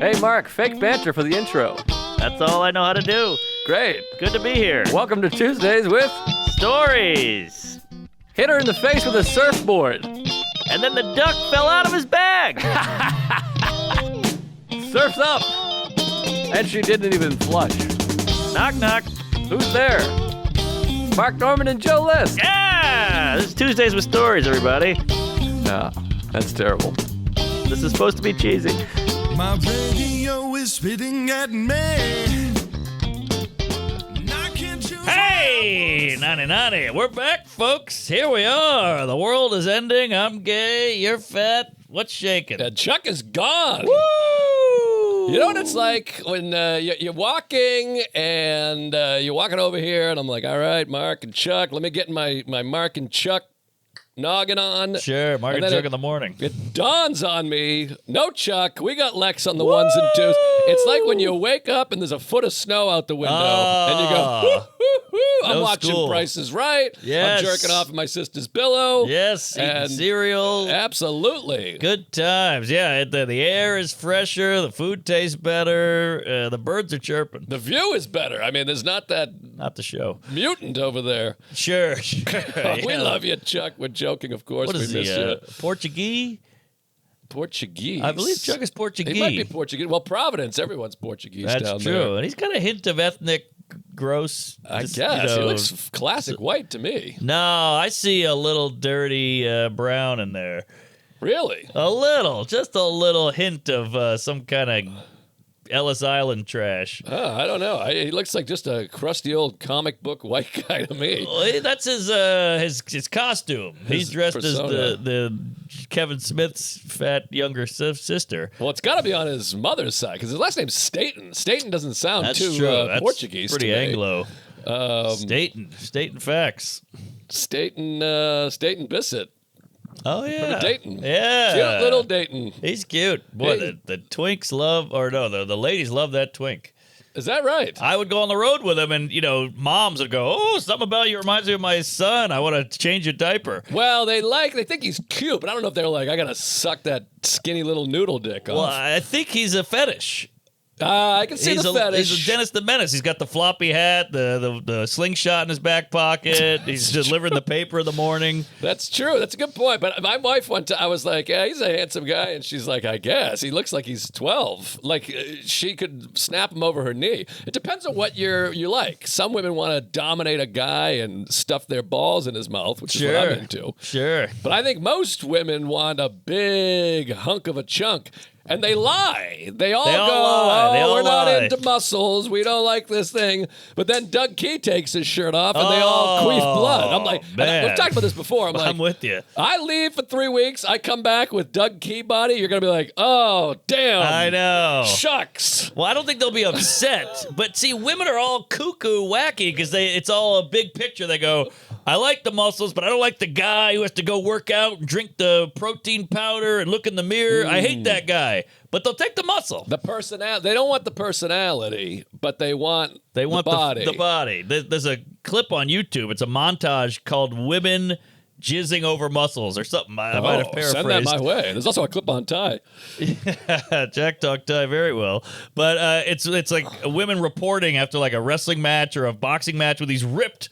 Hey, Mark, fake banter for the intro. That's all I know how to do. Great. Good to be here. Welcome to Tuesdays with Stories. Hit her in the face with a surfboard. And then the duck fell out of his bag. Surf's up. And she didn't even flush. Knock, knock. Who's there? Mark Norman and Joe List. Yeah! This is Tuesdays with Stories, everybody. No, that's terrible. This is supposed to be cheesy. My radio is spitting at me. Hey, 90. We're back, folks. Here we are. The world is ending. I'm gay. You're fat. What's shaking? Chuck is gone. Woo! You know what it's like when you're walking and you're walking over here, and I'm like, all right, Mark and Chuck, let me get my Mark and Chuck noggin on. Sure, Mark and Chuck in the morning. It dawns on me, no Chuck, we got Lex on the ones and twos. It's like when you wake up and there's a foot of snow out the window, and you go, whoo, whoo, whoo. I'm watching school. Price is Right. Yes. I'm jerking off at my sister's pillow. Yes, eating And cereal. Absolutely. Good times. Yeah, the air is fresher. The food tastes better. The birds are chirping. The view is better. I mean, there's not that Not the show. mutant over there. Sure. We love you, Chuck. We're joking, of course. What is we miss he? you. Portuguese? Portuguese. I believe Chuck is Portuguese. He might be Portuguese. Well, Providence, everyone's Portuguese That's down true. there. And he's got a hint of ethnic gross. I just, guess. He looks classic white to me. No, I see a little dirty brown in there. Really? A little. Just a little hint of some kind of Ellis Island trash. I don't know. He looks like just a crusty old comic book white guy to me. Well, that's his costume. He's dressed persona. as the Kevin Smith's fat younger sister. Well, it's got to be on his mother's side because his last name's Staten. Staten doesn't sound That's too true. That's Portuguese pretty to me. Anglo. Staten facts. Staten Bissett. Oh yeah, From Dayton. Yeah, Cute little Dayton. He's cute. Boy, Hey. the twinks love, or no, the ladies love that twink. Is that right? I would go on the road with him, and moms would go, "Oh, something about you reminds me of my son. I want to change your diaper." Well, they think he's cute, but I don't know if they're like, I gotta suck that skinny little noodle dick off. Well, I think he's a fetish. I can see the fetish. He's a Dennis the Menace. He's got the floppy hat, the slingshot in his back pocket. He's delivering the paper in the morning. That's true. That's a good point. But my wife one time, I was like, yeah, he's a handsome guy. And she's like, I guess. He looks like he's 12. Like, she could snap him over her knee. It depends on what you like. Some women want to dominate a guy and stuff their balls in his mouth, which is what I'm into. Sure. But I think most women want a big hunk of a chunk. And they lie. They all go, lie. we're not lie. into muscles. We don't like this thing. But then Doug Key takes his shirt off, and they all queef blood. I'm like, man. we've talked about this before. I'm with you. I leave for 3 weeks. I come back with Doug Key body. You're going to be like, oh, damn. I know. Shucks. Well, I don't think they'll be upset. But see, women are all cuckoo wacky because it's all a big picture. They go, I like the muscles, but I don't like the guy who has to go work out and drink the protein powder and look in the mirror. I hate that guy. But they'll take the muscle. The personality. They don't want the personality, but they want the body. The body. There's a clip on YouTube. It's a montage called Women Jizzing Over Muscles or something. I might have paraphrased. Send that my way. There's also a clip on Ty. Jack talked Ty very well. But it's like women reporting after like a wrestling match or a boxing match with these ripped,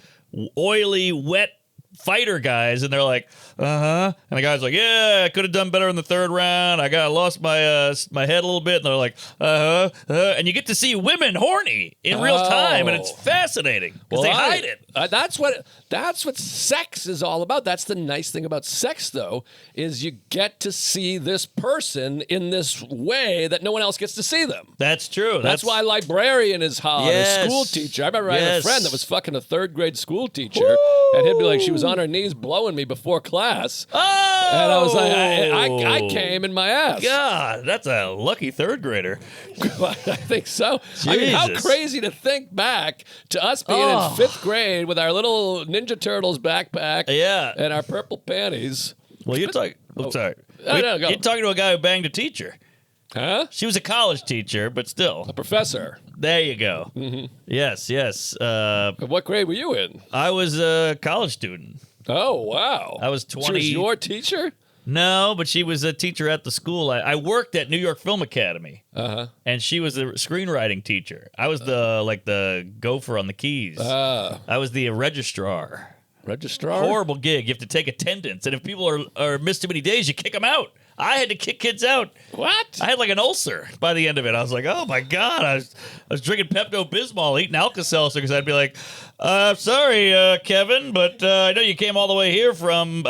oily, wet fighter guys, and they're like, and the guy's like, yeah, I could have done better in the third round. I lost my head a little bit, and they're like, and you get to see women horny in real time, and it's fascinating because they hide it. That's what sex is all about. That's the nice thing about sex, though, is you get to see this person in this way that no one else gets to see them. That's true. That's why librarian is hot. Yes. A school teacher. I remember I had a Yes. friend that was fucking a third grade school teacher, and he'd be like, she was on her knees blowing me before class. Oh! And I was like, I came in my ass. God, that's a lucky third grader. I think so. I mean, how Jesus. crazy to think back to us being in 5th grade with our little Ninja Turtles backpack Yeah. and our purple panties. Well, you're talking. I'm sorry. No, no, go. You're talking to a guy who banged a teacher. Huh? She was a college teacher, but still. A professor. There you go. Mm-hmm. Yes. What grade were you in? I was a college student. Oh, wow. I was She 20. was your teacher? No, but she was a teacher at the school. I worked at New York Film Academy, and she was a screenwriting teacher. I was the gopher on the keys. I was the registrar. Registrar? Horrible gig. You have to take attendance, and if people are missed too many days, you kick them out. I had to kick kids out. What? I had like an ulcer by the end of it. I was like, oh my God. I was drinking Pepto-Bismol, eating Alka-Seltzer because I'd be like, sorry, Kevin, but I know you came all the way here from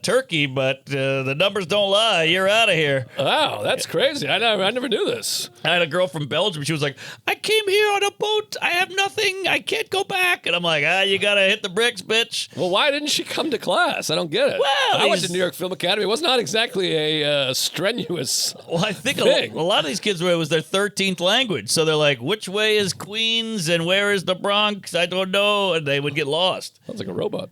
Turkey, but the numbers don't lie. You're out of here. Wow, that's crazy. I never knew this. I had a girl from Belgium. She was like, I came here on a boat. I have nothing. I can't go back. And I'm like, you got to hit the bricks, bitch. Well, why didn't she come to class? I don't get it. Well, I went to New York Film Academy. It was not exactly a strenuous Well, I think thing. a lot of these kids, it was their 13th language. So they're like, which way is Queens and where is the Bronx? I don't know. And they would get lost. Sounds like a robot.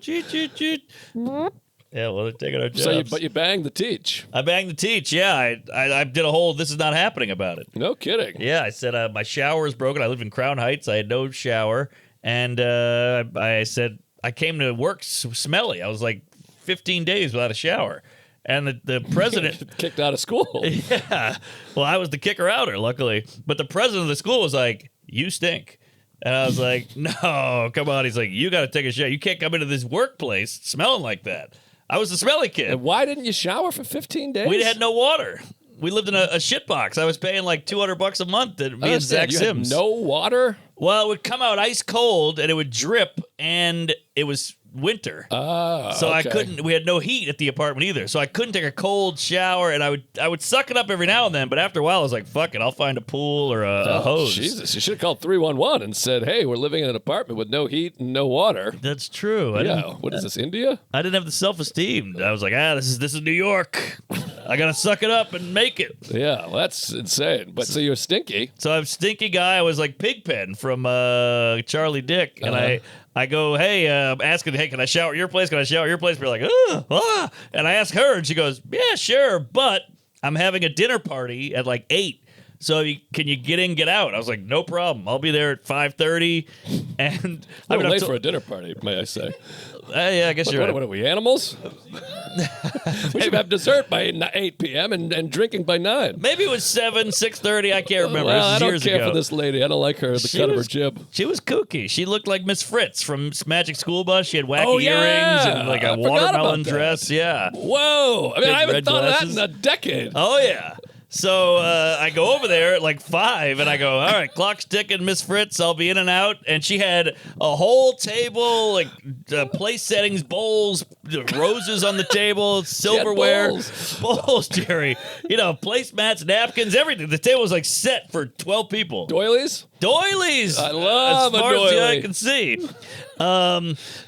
Cheat, cheat, cheat. Yeah, well, they're taking our jobs. But you banged the teach. I banged the teach. Yeah, I did a whole this is not happening about it. No kidding. Yeah, I said my shower is broken. I lived in Crown Heights. I had no shower. And I said I came to work smelly. I was like 15 days without a shower. And the president kicked out of school. Yeah. Well, I was the kicker-outer, luckily. But the president of the school was like, you stink. And I was like, no, come on. He's like, you got to take a shower. You can't come into this workplace smelling like that. I was the smelly kid. And why didn't you shower for 15 days? We had no water. We lived in a shit box. I was paying like $200 a month to me and Zach Sims. Had no water? Well, it would come out ice cold and it would drip, and it was winter. So I couldn't. We had no heat at the apartment either, so I couldn't take a cold shower. And I would suck it up every now and then, but after a while, I was like, "Fuck it, I'll find a pool or a hose." Jesus, you should have called 311 and said, "Hey, we're living in an apartment with no heat and no water." That's true. What is this, India? I didn't have the self-esteem. I was like, this is New York. I gotta suck it up and make it. Yeah, well, that's insane. But so you're stinky. So I'm a stinky guy. I was like Pigpen from Charlie Dick, and I go, hey, asking, hey, can I shower at your place? Can I shower at your place? We're like, and I ask her, and she goes, yeah, sure, but I'm having a dinner party at like 8. So can you get in, get out? I was like, no problem. I'll be there at 5:30. And I'm late for a dinner party, may I say. Yeah, I guess you're right. What are we, animals? We should have dessert by 8 p.m. and drinking by 9. Maybe it was 6:30. I can't remember. Well, I don't years care ago. for this lady. I don't like her. The cut of her jib. She was kooky. She looked like Miss Fritz from Magic School Bus. She had wacky earrings and like a watermelon dress. Yeah. Whoa. I mean, I haven't thought of that in a decade. Oh, yeah. So I go over there at like 5, and I go, all right, clock's ticking, Miss Fritz. I'll be in and out. And she had a whole table, like place settings, bowls, roses on the table, silverware. Bowls, Jerry. Placemats, napkins, everything. The table was like set for 12 people. Doilies? Doilies! I love as a far as the doily. eye can see.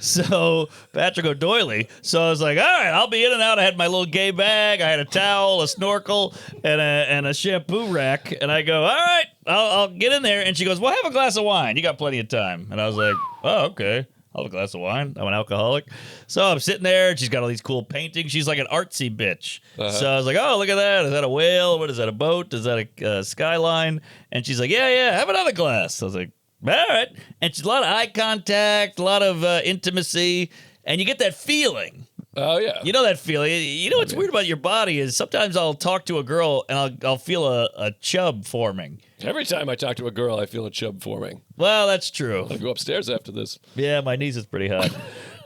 So Patrick O'Doily. So I was like, all right, I'll be in and out. I had my little gay bag. I had a towel, a snorkel, and a shampoo rack. And I go, all right, I'll get in there. And she goes, well, have a glass of wine. You got plenty of time. And I was like, oh, okay. I'll have a glass of wine. I'm an alcoholic. So I'm sitting there, and she's got all these cool paintings. She's like an artsy bitch. So I was like, oh, look at that. Is that a whale? What is that, a boat? Is that a skyline? And she's like, yeah, have another glass. So I was like, all right. And she's a lot of eye contact, a lot of intimacy, and you get that feeling. Oh, yeah. You know that feeling. You know what's weird about your body is sometimes I'll talk to a girl and I'll feel a chub forming. Every time I talk to a girl, I feel a chub forming. Well, that's true. I'll go upstairs after this. Yeah, my niece is pretty hot.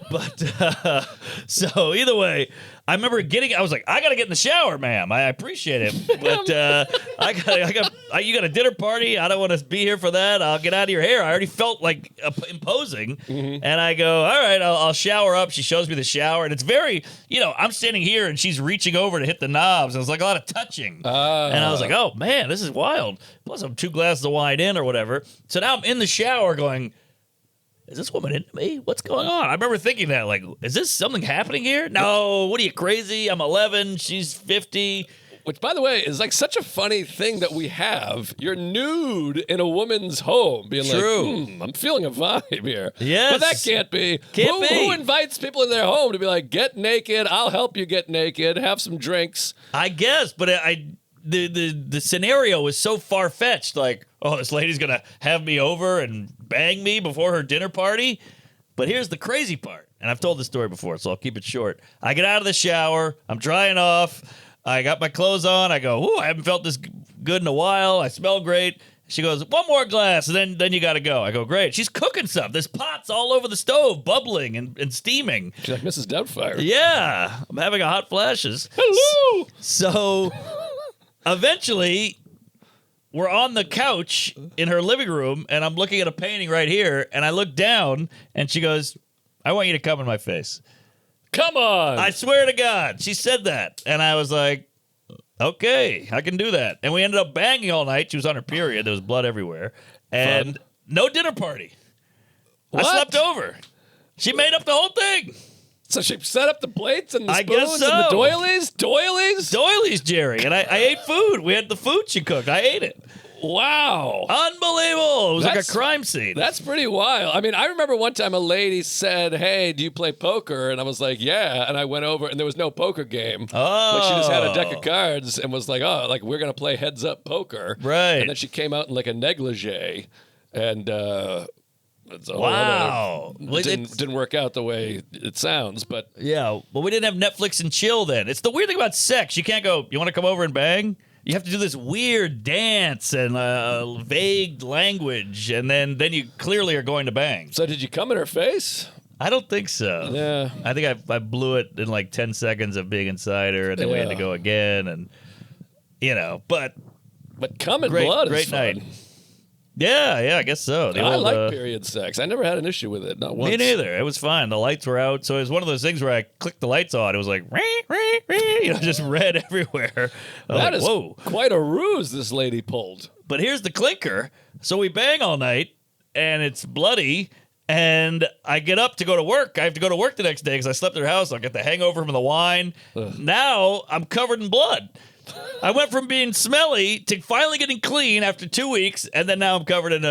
But so either way, I remember I was like, I got to get in the shower, ma'am. I appreciate it. But you got a dinner party. I don't want to be here for that. I'll get out of your hair. I already felt like imposing. Mm-hmm. And I go, all right, I'll shower up. She shows me the shower. And it's very, I'm standing here and she's reaching over to hit the knobs. And it's like a lot of touching. And I was like, oh, man, this is wild. Plus I'm 2 glasses of wine in or whatever. So now I'm in the shower going, is this woman into me? What's going on? I remember thinking that, like, is this something happening here? No, what are you, crazy? I'm 11, she's 50. Which, by the way, is like such a funny thing that we have. You're nude in a woman's home, being like, I'm feeling a vibe here. Yes. But that can't be. Who invites people in their home to be like, get naked, I'll help you get naked, have some drinks? I guess, but the scenario was so far-fetched, like, oh, this lady's going to have me over and bang me before her dinner party. But here's the crazy part. and I've told this story before, so I'll keep it short. I get out of the shower. I'm drying off. I got my clothes on. I go, ooh, I haven't felt this good in a while. I smell great. She goes, one more glass, and then you got to go. I go, great. She's cooking stuff. There's pots all over the stove, bubbling and steaming. She's like Mrs. Doubtfire. Yeah. I'm having a hot flashes. Hello. So eventually, we're on the couch in her living room, and I'm looking at a painting right here, and I look down, and she goes, I want you to come in my face. Come on. I swear to God. She said that. And I was like, okay, I can do that. And we ended up banging all night. She was on her period. There was blood everywhere. And Fun. no dinner party. What? I slept over. She made up the whole thing. So she set up the plates and the I spoons guess so. and the doilies? Doilies? Doilies, Jerry. And I ate food. We had the food she cooked. I ate it. Wow. Unbelievable. It was like a That's- crime scene. That's pretty wild. I mean, I remember one time a lady said, hey, do you play poker? And I was like, yeah. And I went over and there was no poker game. Oh. Like she just had a deck of cards and was like, oh, like we're going to play heads up poker. Right. And then she came out in like a negligee and it's a whole Wow. other- Well, didn't work out the way it sounds, but Yeah, well, we didn't have Netflix and chill then. It's the weird thing about sex. You can't go, you want to come over and bang? You have to do this weird dance and vague language, and then you clearly are going to bang. so did you come in her face? I don't think so. Yeah. I think I blew it in like 10 seconds of being inside her, and then we had to Yeah. go again, and, but But come in Great- blood great is fun. night. yeah, I guess so. The I old, like period sex. I never had an issue with it, not once. me neither. It was fine. The lights were out, so it was one of those things where I clicked the lights on. It was like, just red everywhere. I was That like, is whoa. quite a ruse this lady pulled. But here's the clinker. So we bang all night, and it's bloody, and I get up to go to work. I have to go to work the next day because I slept at her house. I'll get the hangover from the wine. Now I'm covered in blood. I went from being smelly to finally getting clean after 2 weeks, and then now I'm covered in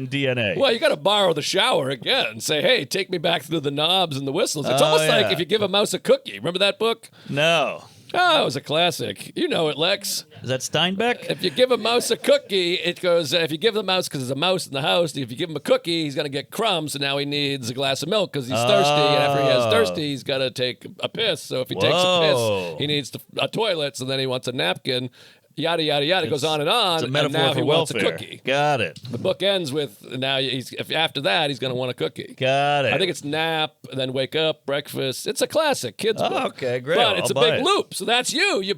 DNA. Well, you got to borrow the shower again. Say, hey, take me back through the knobs and the whistles. It's almost like yeah. if you give a mouse a cookie. Remember that book? No. Oh, it was a classic. You know it, Lex. Is that Steinbeck? If you give a mouse a cookie, it goes, if you give the mouse, because there's a mouse in the house, if you give him a cookie, he's going to get crumbs, so now he needs a glass of milk because he's thirsty. And after he has thirsty, he's got to take a piss. So if he takes a Whoa. piss, he needs a toilet, so then he wants a napkin. Yada, yada, yada. It goes on and on. It's a and metaphor now for he wants a welfare. cookie. Got it. The book ends with now if after that he's going to want a cookie. Got it. I think it's nap, then wake up, breakfast. It's a classic kids book. Okay, great. But it's I'll a buy big it. loop. So that's you. You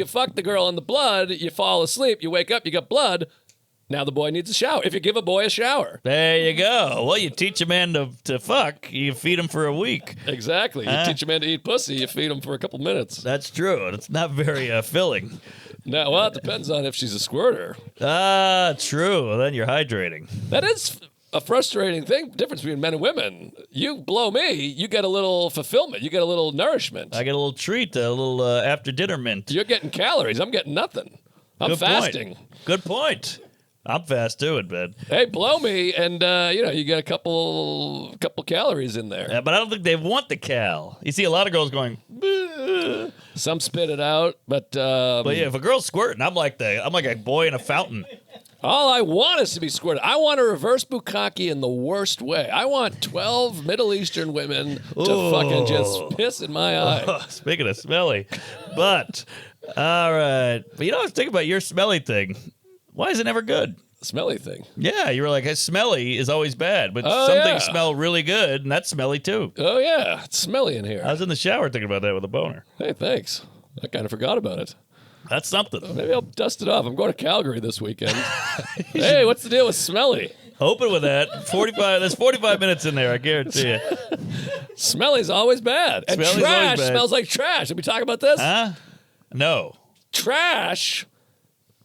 fuck the girl in the blood. You fall asleep. You wake up. You got blood. Now the boy needs a shower. If you give a boy a shower, There you go. Well, you teach a man to fuck, you feed him for a week. exactly. You teach a man to eat pussy. You feed him for a couple minutes. That's true. It's not very filling. Now, well, it depends on if she's a squirter. True. Well, then you're hydrating. That is a frustrating difference between men and women. You blow me, you get a little fulfillment. You get a little nourishment. I get a little treat, a little after dinner mint. You're getting calories. I'm getting nothing. I'm Good fasting. Point. Good point. I'm fast too in bed. Hey, blow me, and you get a couple calories in there. Yeah, but I don't think they want the cal. You see a lot of girls going, "Bleh." Some spit it out, but But yeah, if a girl's squirting, I'm like a boy in a fountain. all I want is to be squirted. I want a reverse bukkake in the worst way. I want 12 Middle Eastern women to fucking just piss in my eye. Speaking of smelly, but all right. But I was thinking about your smelly thing. Why is it never good? Smelly thing. Yeah, you were like, smelly is always bad, but Oh, some yeah. things smell really good, and that's smelly too. Oh, yeah. It's smelly in I here. was in the shower thinking about that with a boner. Hey, thanks. I kind of forgot about it. That's something. Maybe I'll dust it off. I'm going to Calgary this weekend. Hey, what's the deal with smelly? Open with that. 45. There's 45 minutes in there, I guarantee you. Smelly's always bad. And Smelly's always trash bad. smells like trash. Did we talk about this? Huh? No. Trash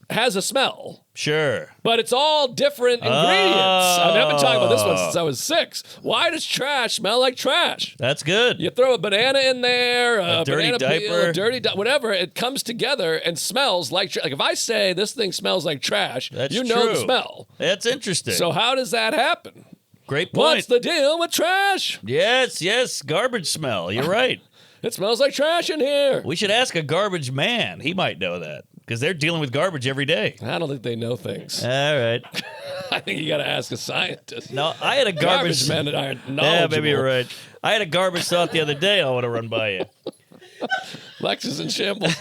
has a smell, Sure. but it's all different ingredients. I've been talking about this one since I was 6. Why does trash smell like trash? That's good. You throw a banana in there, a dirty banana peel, diaper. a dirty whatever, it comes together and smells like trash. Like if I say this thing smells like trash, That's you know the true. smell. That's interesting. So how does that happen? Great point. What's the deal with trash? Yes. Garbage smell. You're right. It smells like trash in here. We should ask a garbage man. He might know that. because they're dealing with garbage every day. I don't think they know things. All right. I think you got to ask a scientist. No, I had a Garbage men that aren't knowledgeable. Yeah, maybe you're right. I had a garbage thought the other day I want to run by you. Lex is in shambles.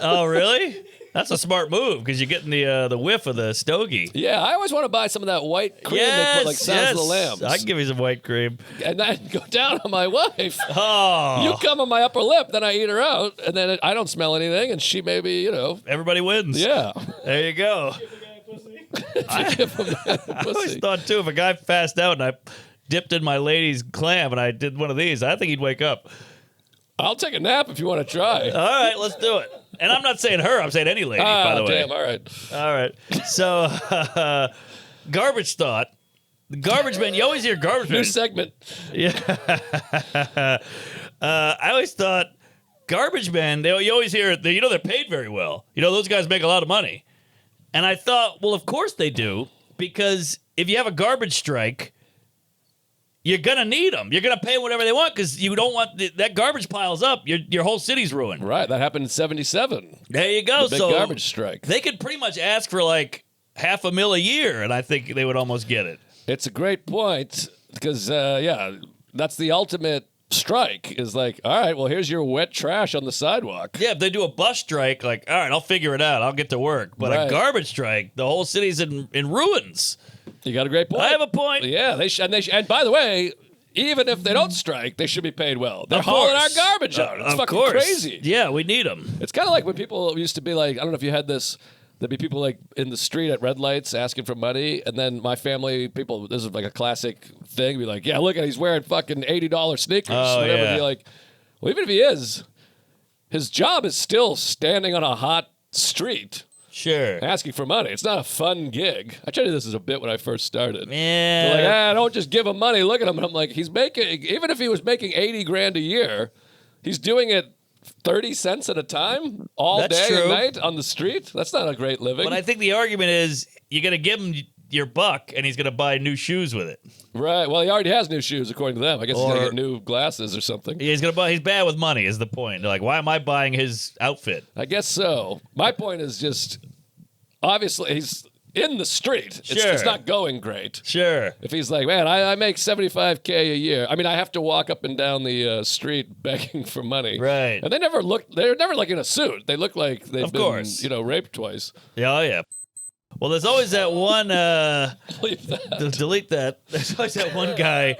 Oh, really? That's a smart move because you're getting the whiff of the stogie. Yeah, I always want to buy some of that white cream they put like Sounds of the Lambs. I can give you some white cream. And then go down on my wife. Oh. You come on my upper lip, then I eat her out, and then I don't smell anything, and she maybe, Everybody wins. Yeah. There you go. Give him that I always pussy. thought, too, if a guy passed out and I dipped in my lady's clam and I did one of these, I think he'd wake up. I'll take a nap if you want to try. All right, let's do it. And I'm not saying her, I'm saying any lady, by the way. Damn, all right. All right. So, garbage thought. The garbage man, you always hear garbage New man. segment. Yeah. I always thought garbage men, you always hear, they're paid very well. Those guys make a lot of money. And I thought, well, of course they do, because if you have a garbage strike, you're going to need them. You're going to pay them whatever they want because you don't want that garbage piles up. Your whole city's ruined. Right, that happened in 77. There you go. The big garbage strike. They could pretty much ask for like $500,000 a year, and I think they would almost get it. It's a great point because, that's the ultimate strike is like, all right, well, here's your wet trash on the sidewalk. Yeah, if they do a bus strike, like, all right, I'll figure it out. I'll get to work. But Right. a garbage strike, the whole city's in ruins. You got a great point. I have a point. Yeah, and by the way, even if they don't strike, they should be paid well. They're Of hauling our course. garbage out. It's Of fucking course. crazy. Yeah, we need them. It's kind of like when people used to be like, I don't know if you had this. There'd be people like in the street at red lights asking for money, and then my family people. This is like a classic thing. Be like, yeah, look at he's wearing fucking $80 sneakers. Oh, whatever. yeah. Be like, well, even if he is, his job is still standing on a hot street Sure. asking for money. It's not a fun gig. I tried to do this as a bit when I first started. Yeah. They're like, don't just give him money. Look at him. And I'm like, he's making, even if he was making 80 grand a year, he's doing it 30 cents at a time all That's day true. and night on the street. That's not a great living. But I think the argument is you're going to give him your buck, and he's going to buy new shoes with it. Right. Well, he already has new shoes, according to them. I guess he's going Or- to get new glasses or something. He's going to buy. He's bad with money. Is the point? They're like, why am I buying his outfit? I guess so. My point is just, obviously, he's in the street. Sure. It's not going great. Sure. If he's like, man, I make $75K a year. I mean, I have to walk up and down the street begging for money. Right. And they're never like in a suit. They look like they've Of been, course. raped twice. Yeah. Oh yeah. Well, there's always that one. Leave that. Delete that. There's always that one guy.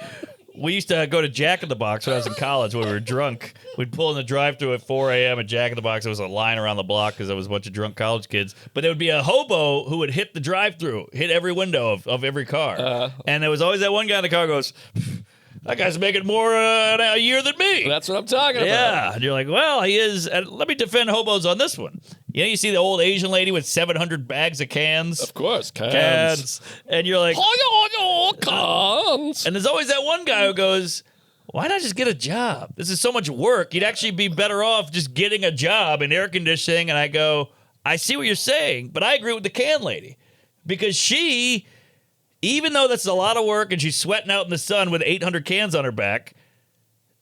We used to go to Jack in the Box when I was in college when we were drunk. We'd pull in the drive-thru at 4 a.m. at Jack in the Box. There was a line around the block because there was a bunch of drunk college kids. But there would be a hobo who would hit the drive-thru, hit every window of every car. And there was always that one guy in the car who goes, that guy's making more a year than me. That's what I'm talking about. Yeah. And you're like, well, he is. And let me defend hobos on this one. You see the old Asian lady with 700 bags of cans? Of course. Cans. And you're like, Cans. and there's always that one guy who goes, why not just get a job? This is so much work. You'd actually be better off just getting a job in air conditioning. And I go, I see what you're saying, but I agree with the can lady. Because she, even though that's a lot of work and she's sweating out in the sun with 800 cans on her back,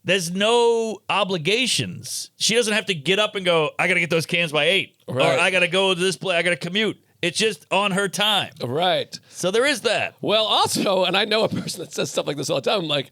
there's no obligations. She doesn't have to get up and go, I got to get those cans by 8. Right. Or I got to go to this place. I got to commute. It's just on her time. Right. So there is that. Well, also, and I know a person that says stuff like this all the time. I'm like,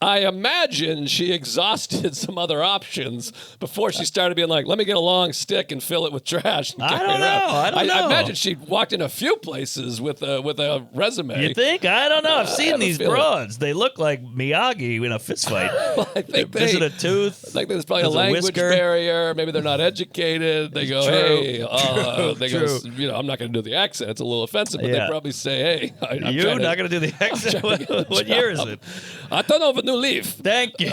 I imagine she exhausted some other options before she started being like, let me get a long stick and fill it with trash. And I carry don't it out. know. I don't know. I imagine she walked in a few places with a resume. You think? I don't know. I've seen have a these feeling. broads. They look like Miyagi in a fist fight. I think They visit a tooth. Like there's probably There's a a language whisker. barrier. Maybe they're not educated. They go, True. hey, they True. go, I'm not going to do the accent. It's a little offensive, but Yeah. they probably say, hey, I'm You're trying not going to do the accent. trying to get a What year is job. it? I don't know of a new leaf. Thank you.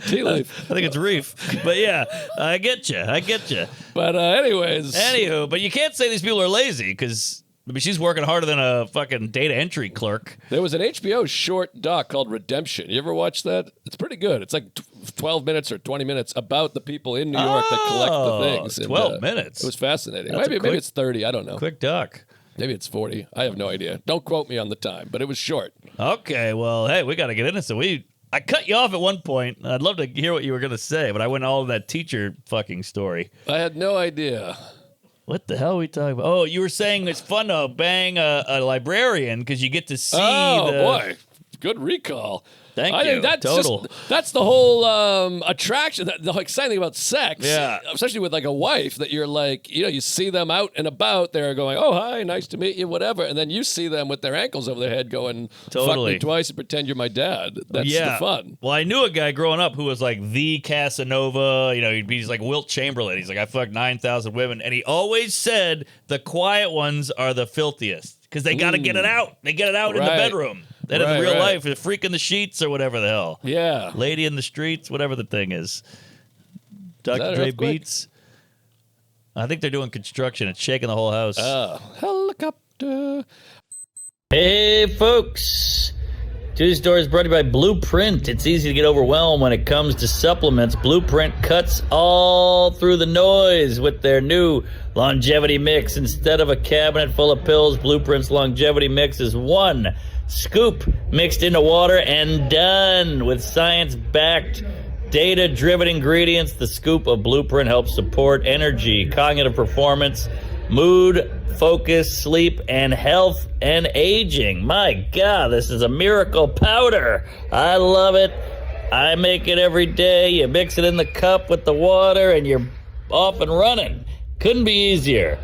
Tea leaf. I think it's Reef. But yeah, I get you. But anyways, Anywho, but you can't say these people are lazy because she's working harder than a fucking data entry clerk. there was an HBO short doc called Redemption. You ever watch that? It's pretty good. It's like 12 minutes or 20 minutes about the people in New York that collect the things. And, 12 minutes. It was fascinating. That's a Maybe quick- it's 30. I don't know. Quick duck. Maybe it's 40. I have no idea. Don't quote me on the time, but it was short. Okay, well, hey, we got to get into this. So I cut you off at one point. I'd love to hear what you were going to say, but I went all of that teacher fucking story. I had no idea. What the hell are we talking about? Oh, you were saying it's fun to bang a librarian because you get to see boy. Good recall. Thank I you. think that's Total. that's the whole attraction. The exciting thing about sex, Yeah. especially with like a wife, that you're like, you see them out and about. They're going, oh hi, nice to meet you, whatever, and then you see them with their ankles over their head, going, fuck Totally. me twice and pretend you're my dad. That's the fun. Well, I knew a guy growing up who was like the Casanova. He's like Wilt Chamberlain. He's like, I fucked 9,000 women, and he always said the quiet ones are the filthiest because they got to get it out. They get it out in the bedroom. That in real life, a freak in the sheets or whatever the hell. Yeah. Lady in the streets, whatever the thing is. Dr. Dre Beats. I think they're doing construction. It's shaking the whole house. Helicopter. Hey, folks. Tuesday Story is brought to you by Blueprint. It's easy to get overwhelmed when it comes to supplements. Blueprint cuts all through the noise with their new longevity mix. Instead of a cabinet full of pills, Blueprint's longevity mix is one scoop mixed into water and done. With science-backed, data-driven ingredients, the scoop of Blueprint helps support energy, cognitive performance, mood, focus, sleep, and health and aging. My God, this is a miracle powder. I love it. I make it every day. You mix it in the cup with the water and you're off and running. Couldn't be easier.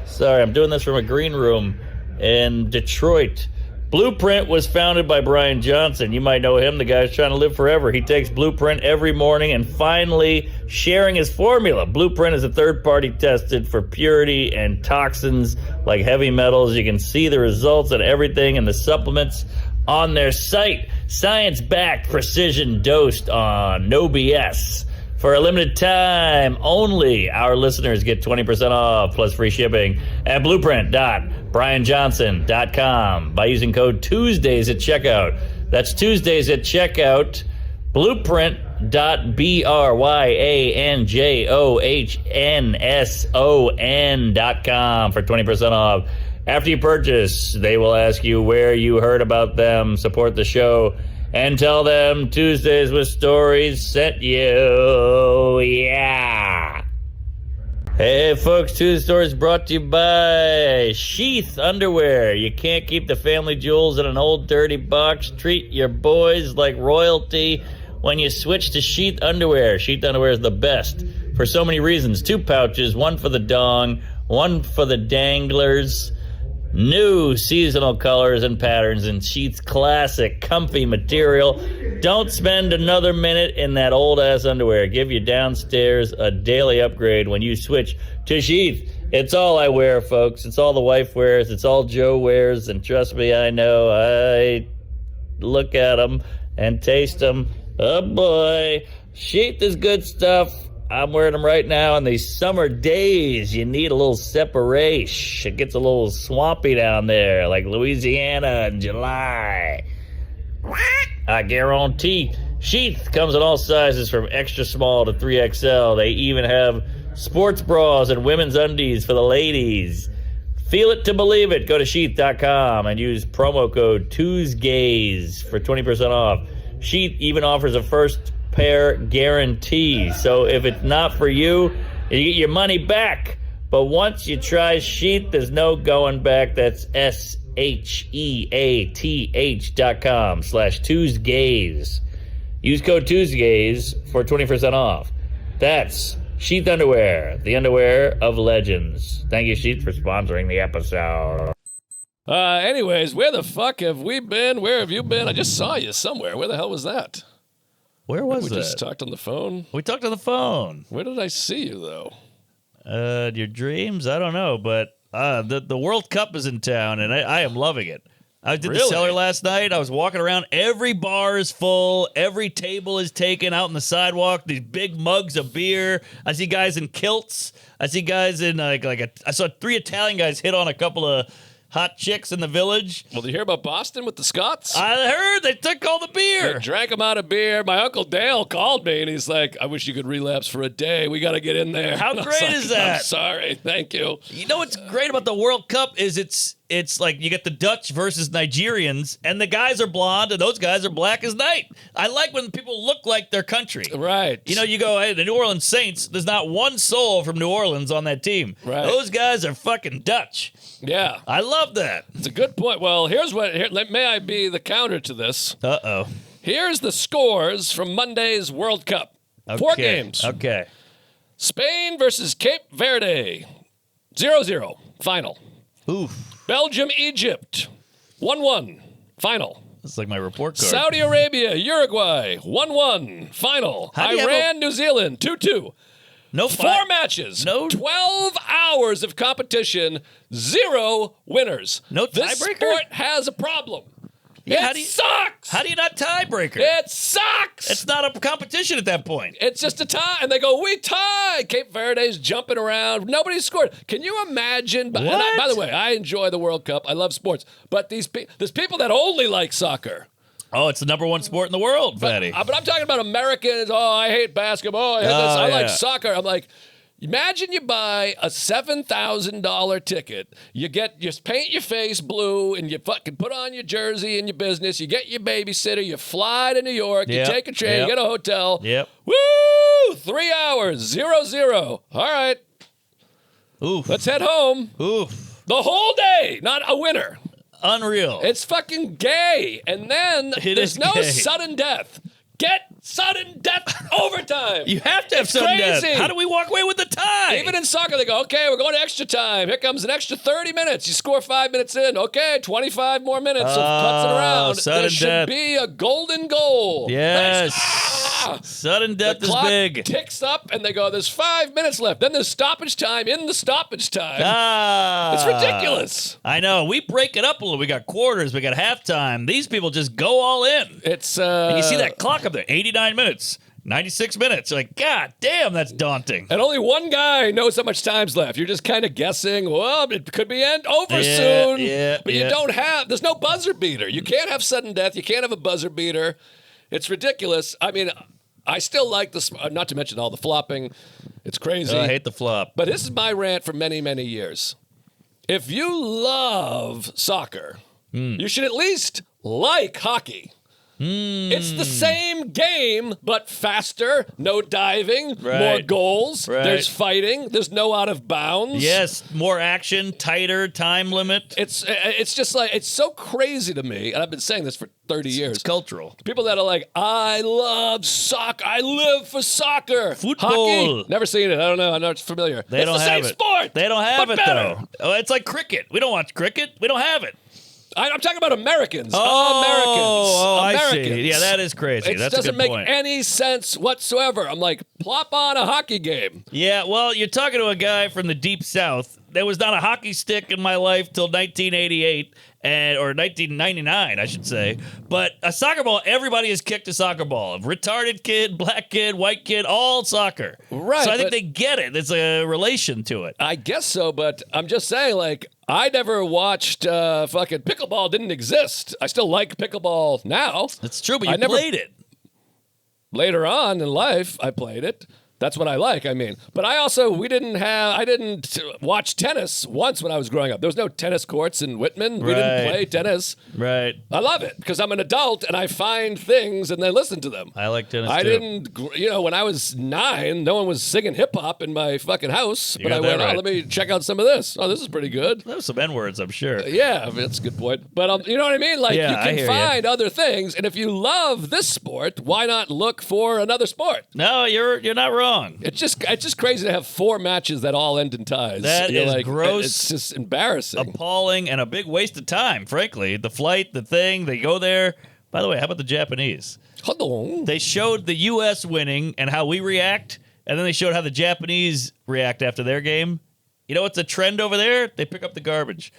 Sorry, I'm doing this from a green room in Detroit. Blueprint was founded by Brian Johnson. You might know him. The guy's trying to live forever. He takes Blueprint every morning and finally sharing his formula. Blueprint is a third-party tested for purity and toxins like heavy metals. You can see the results and everything in the supplements on their site. Science-backed, precision dosed on no BS. For a limited time only, our listeners get 20% off plus free shipping at blueprint.brianjohnson.com by using code Tuesdays at checkout. That's Tuesdays at checkout. Blueprint.brianjohnson.com for 20% off. After you purchase, they will ask you where you heard about them. Support the show and tell them Tuesdays with Stories sent you. Yeah. Hey, folks, Tuesday Stories brought to you by Sheath Underwear. You can't keep the family jewels in an old dirty box. Treat your boys like royalty when you switch to Sheath Underwear. Sheath Underwear is the best for so many reasons. 2 pouches, one for the dong, one for the danglers. New seasonal colors and patterns in Sheath's classic, comfy material. Don't spend another minute in that old-ass underwear. Give your downstairs a daily upgrade when you switch to Sheath. It's all I wear, folks. It's all the wife wears. It's all Joe wears. And trust me, I know. I look at them and taste them. Oh, boy. Sheath is good stuff. I'm wearing them right now on these summer days. You need a little separation. It gets a little swampy down there, like Louisiana in July. I guarantee. Sheath comes in all sizes from extra small to 3XL. They even have sports bras and women's undies for the ladies. Feel it to believe it. Go to sheath.com and use promo code Tuesgays for 20% off. Sheath even offers a first pair guarantee. So if it's not for you, you get your money back. But once you try Sheath, there's no going back. That's SHEATH.com/Tuesgays. Use code Tuesgays for 20% off. That's Sheath Underwear, the underwear of legends. Thank you, Sheath, for sponsoring the episode. Anyways, where the fuck have we been? Where have you been? I just saw you somewhere. Where the hell was that? Where was we that? We just talked on the phone. We talked on the phone. Where did I see you, though? Your dreams? I don't know, but the World Cup is in town, and I am loving it. I did the cellar last night. I was walking around. Every bar is full. Every table is taken out on the sidewalk. These big mugs of beer. I see guys in kilts. I see guys in I saw 3 Italian guys hit on a couple of hot chicks in the village. Well, did you hear about Boston with the Scots? I heard they took all the beer. They drank them out of beer. My Uncle Dale called me, and he's like, I wish you could relapse for a day. We got to get in there. How great is that? I'm sorry. Thank you. You know what's great about the World Cup is it's it's like you get the Dutch versus Nigerians, and the guys are blonde, and those guys are black as night. I like when people look like their country. Right. You know, you go, hey, the New Orleans Saints, there's not one soul from New Orleans on that team. Right. Those guys are fucking Dutch. Yeah. I love that. It's a good point. Well, may I be the counter to this? Uh-oh. Here's the scores from Monday's World Cup. 4 games. Okay. Spain versus Cape Verde, 0-0, final. Oof. Belgium, Egypt, 1-1, final. That's like my report card. Saudi Arabia, Uruguay, 1-1, final. How do you Iran, New Zealand, 2-2. No 4 matches, No. 12 hours of competition, 0 winners. No This tiebreaker? sport has a problem. Yeah, it sucks. How do you not tiebreaker? It sucks. It's not a competition at that point. It's just a tie, and they go, we tie. Cape Verde's jumping around. Nobody scored. Can you imagine? By the way, I enjoy the World Cup. I love sports. But there's people that only like soccer. Oh, it's the number 1 sport in the world, Fatty. But I'm talking about Americans. Oh, I hate basketball. I hate this. I like soccer. I'm like, imagine you buy a $7,000 ticket. You paint your face blue, and you fucking put on your jersey and your business. You get your babysitter. You fly to New York. Yep. You take a train. You get a hotel. Yep. Woo! 3 hours. 0-0. All right. Oof. Let's head home. Oof. The whole day. Not a winner. Unreal. It's fucking gay. And then It there's is no gay. sudden death. Get sudden death overtime. You have to have It's sudden death. crazy. How do we walk away with the tie? Even in soccer, they go, okay, we're going to extra time. Here comes an extra 30 minutes. You score 5 minutes in. Okay, 25 more minutes of putzing around. Sudden There should death. be a golden goal. Yes. Sudden death The is clock big. ticks up, and they go, there's 5 minutes left. Then there's stoppage time in the stoppage time. It's ridiculous. I know. We break it up a little. We got quarters. We got halftime. These people just go all in. It's And you see that clock up there, 89 minutes, 96 minutes. You're like, God damn, that's daunting. And only one guy knows how much time's left. You're just kind of guessing, well, it could be over soon. But you don't there's no buzzer beater. You can't have sudden death. You can't have a buzzer beater. It's ridiculous. I mean, I still like this, not to mention all the flopping. It's crazy. I hate the flop. But this is my rant for many, many years. If you love soccer, you should at least like hockey. It's the same game, but faster, no diving, more goals, there's fighting, there's no out of bounds. Yes, more action, tighter time limit. It's just like, it's so crazy to me, and I've been saying this for 30 years. It's cultural. People that are like, I love soccer, I live for soccer. Football. Hockey? Never seen it, I don't know, I'm not familiar. They don't the have same it. sport. They don't have but it, better. though. Oh, it's like cricket. We don't watch cricket. We don't have it. I'm talking about Americans. Oh, Americans. I see. Yeah, that is crazy. It That's a doesn't good make point. any sense whatsoever. I'm like, plop on a hockey game. Yeah, well, you're talking to a guy from the deep south. There was not a hockey stick in my life till 1988, or 1999, I should say. But a soccer ball, everybody has kicked a soccer ball. A retarded kid, black kid, white kid, all soccer. Right, So I think but- they get it. There's a relation to it. I guess so, but I'm just saying, like, I never watched fucking pickleball. Didn't exist. I still like pickleball now. It's true, but I you never- played it. Later on in life, I played it. That's what I like, I mean. But I didn't watch tennis once when I was growing up. There was no tennis courts in Whitman. We didn't Right. play tennis. Right. I love it because I'm an adult and I find things and then listen to them. I like tennis, I too. didn't, when I was 9, no one was singing hip hop in my fucking house. But got I that went, right. let me check out some of this. Oh, this is pretty good. There was some N-words, I'm sure. Yeah, I mean, that's a good point. But you know what I mean? Like, Yeah, you I can hear find other things. And if you love this sport, why not look for another sport? No, you're not wrong. It's just crazy to have 4 matches that all end in ties. That You're is like, gross. It's just embarrassing. Appalling and a big waste of time, frankly. The flight, the thing, they go there. By the way, how about the Japanese? Hold They showed the U.S. winning and how we react, and then they showed how the Japanese react after their game. You know what's a trend over there? They pick up the garbage.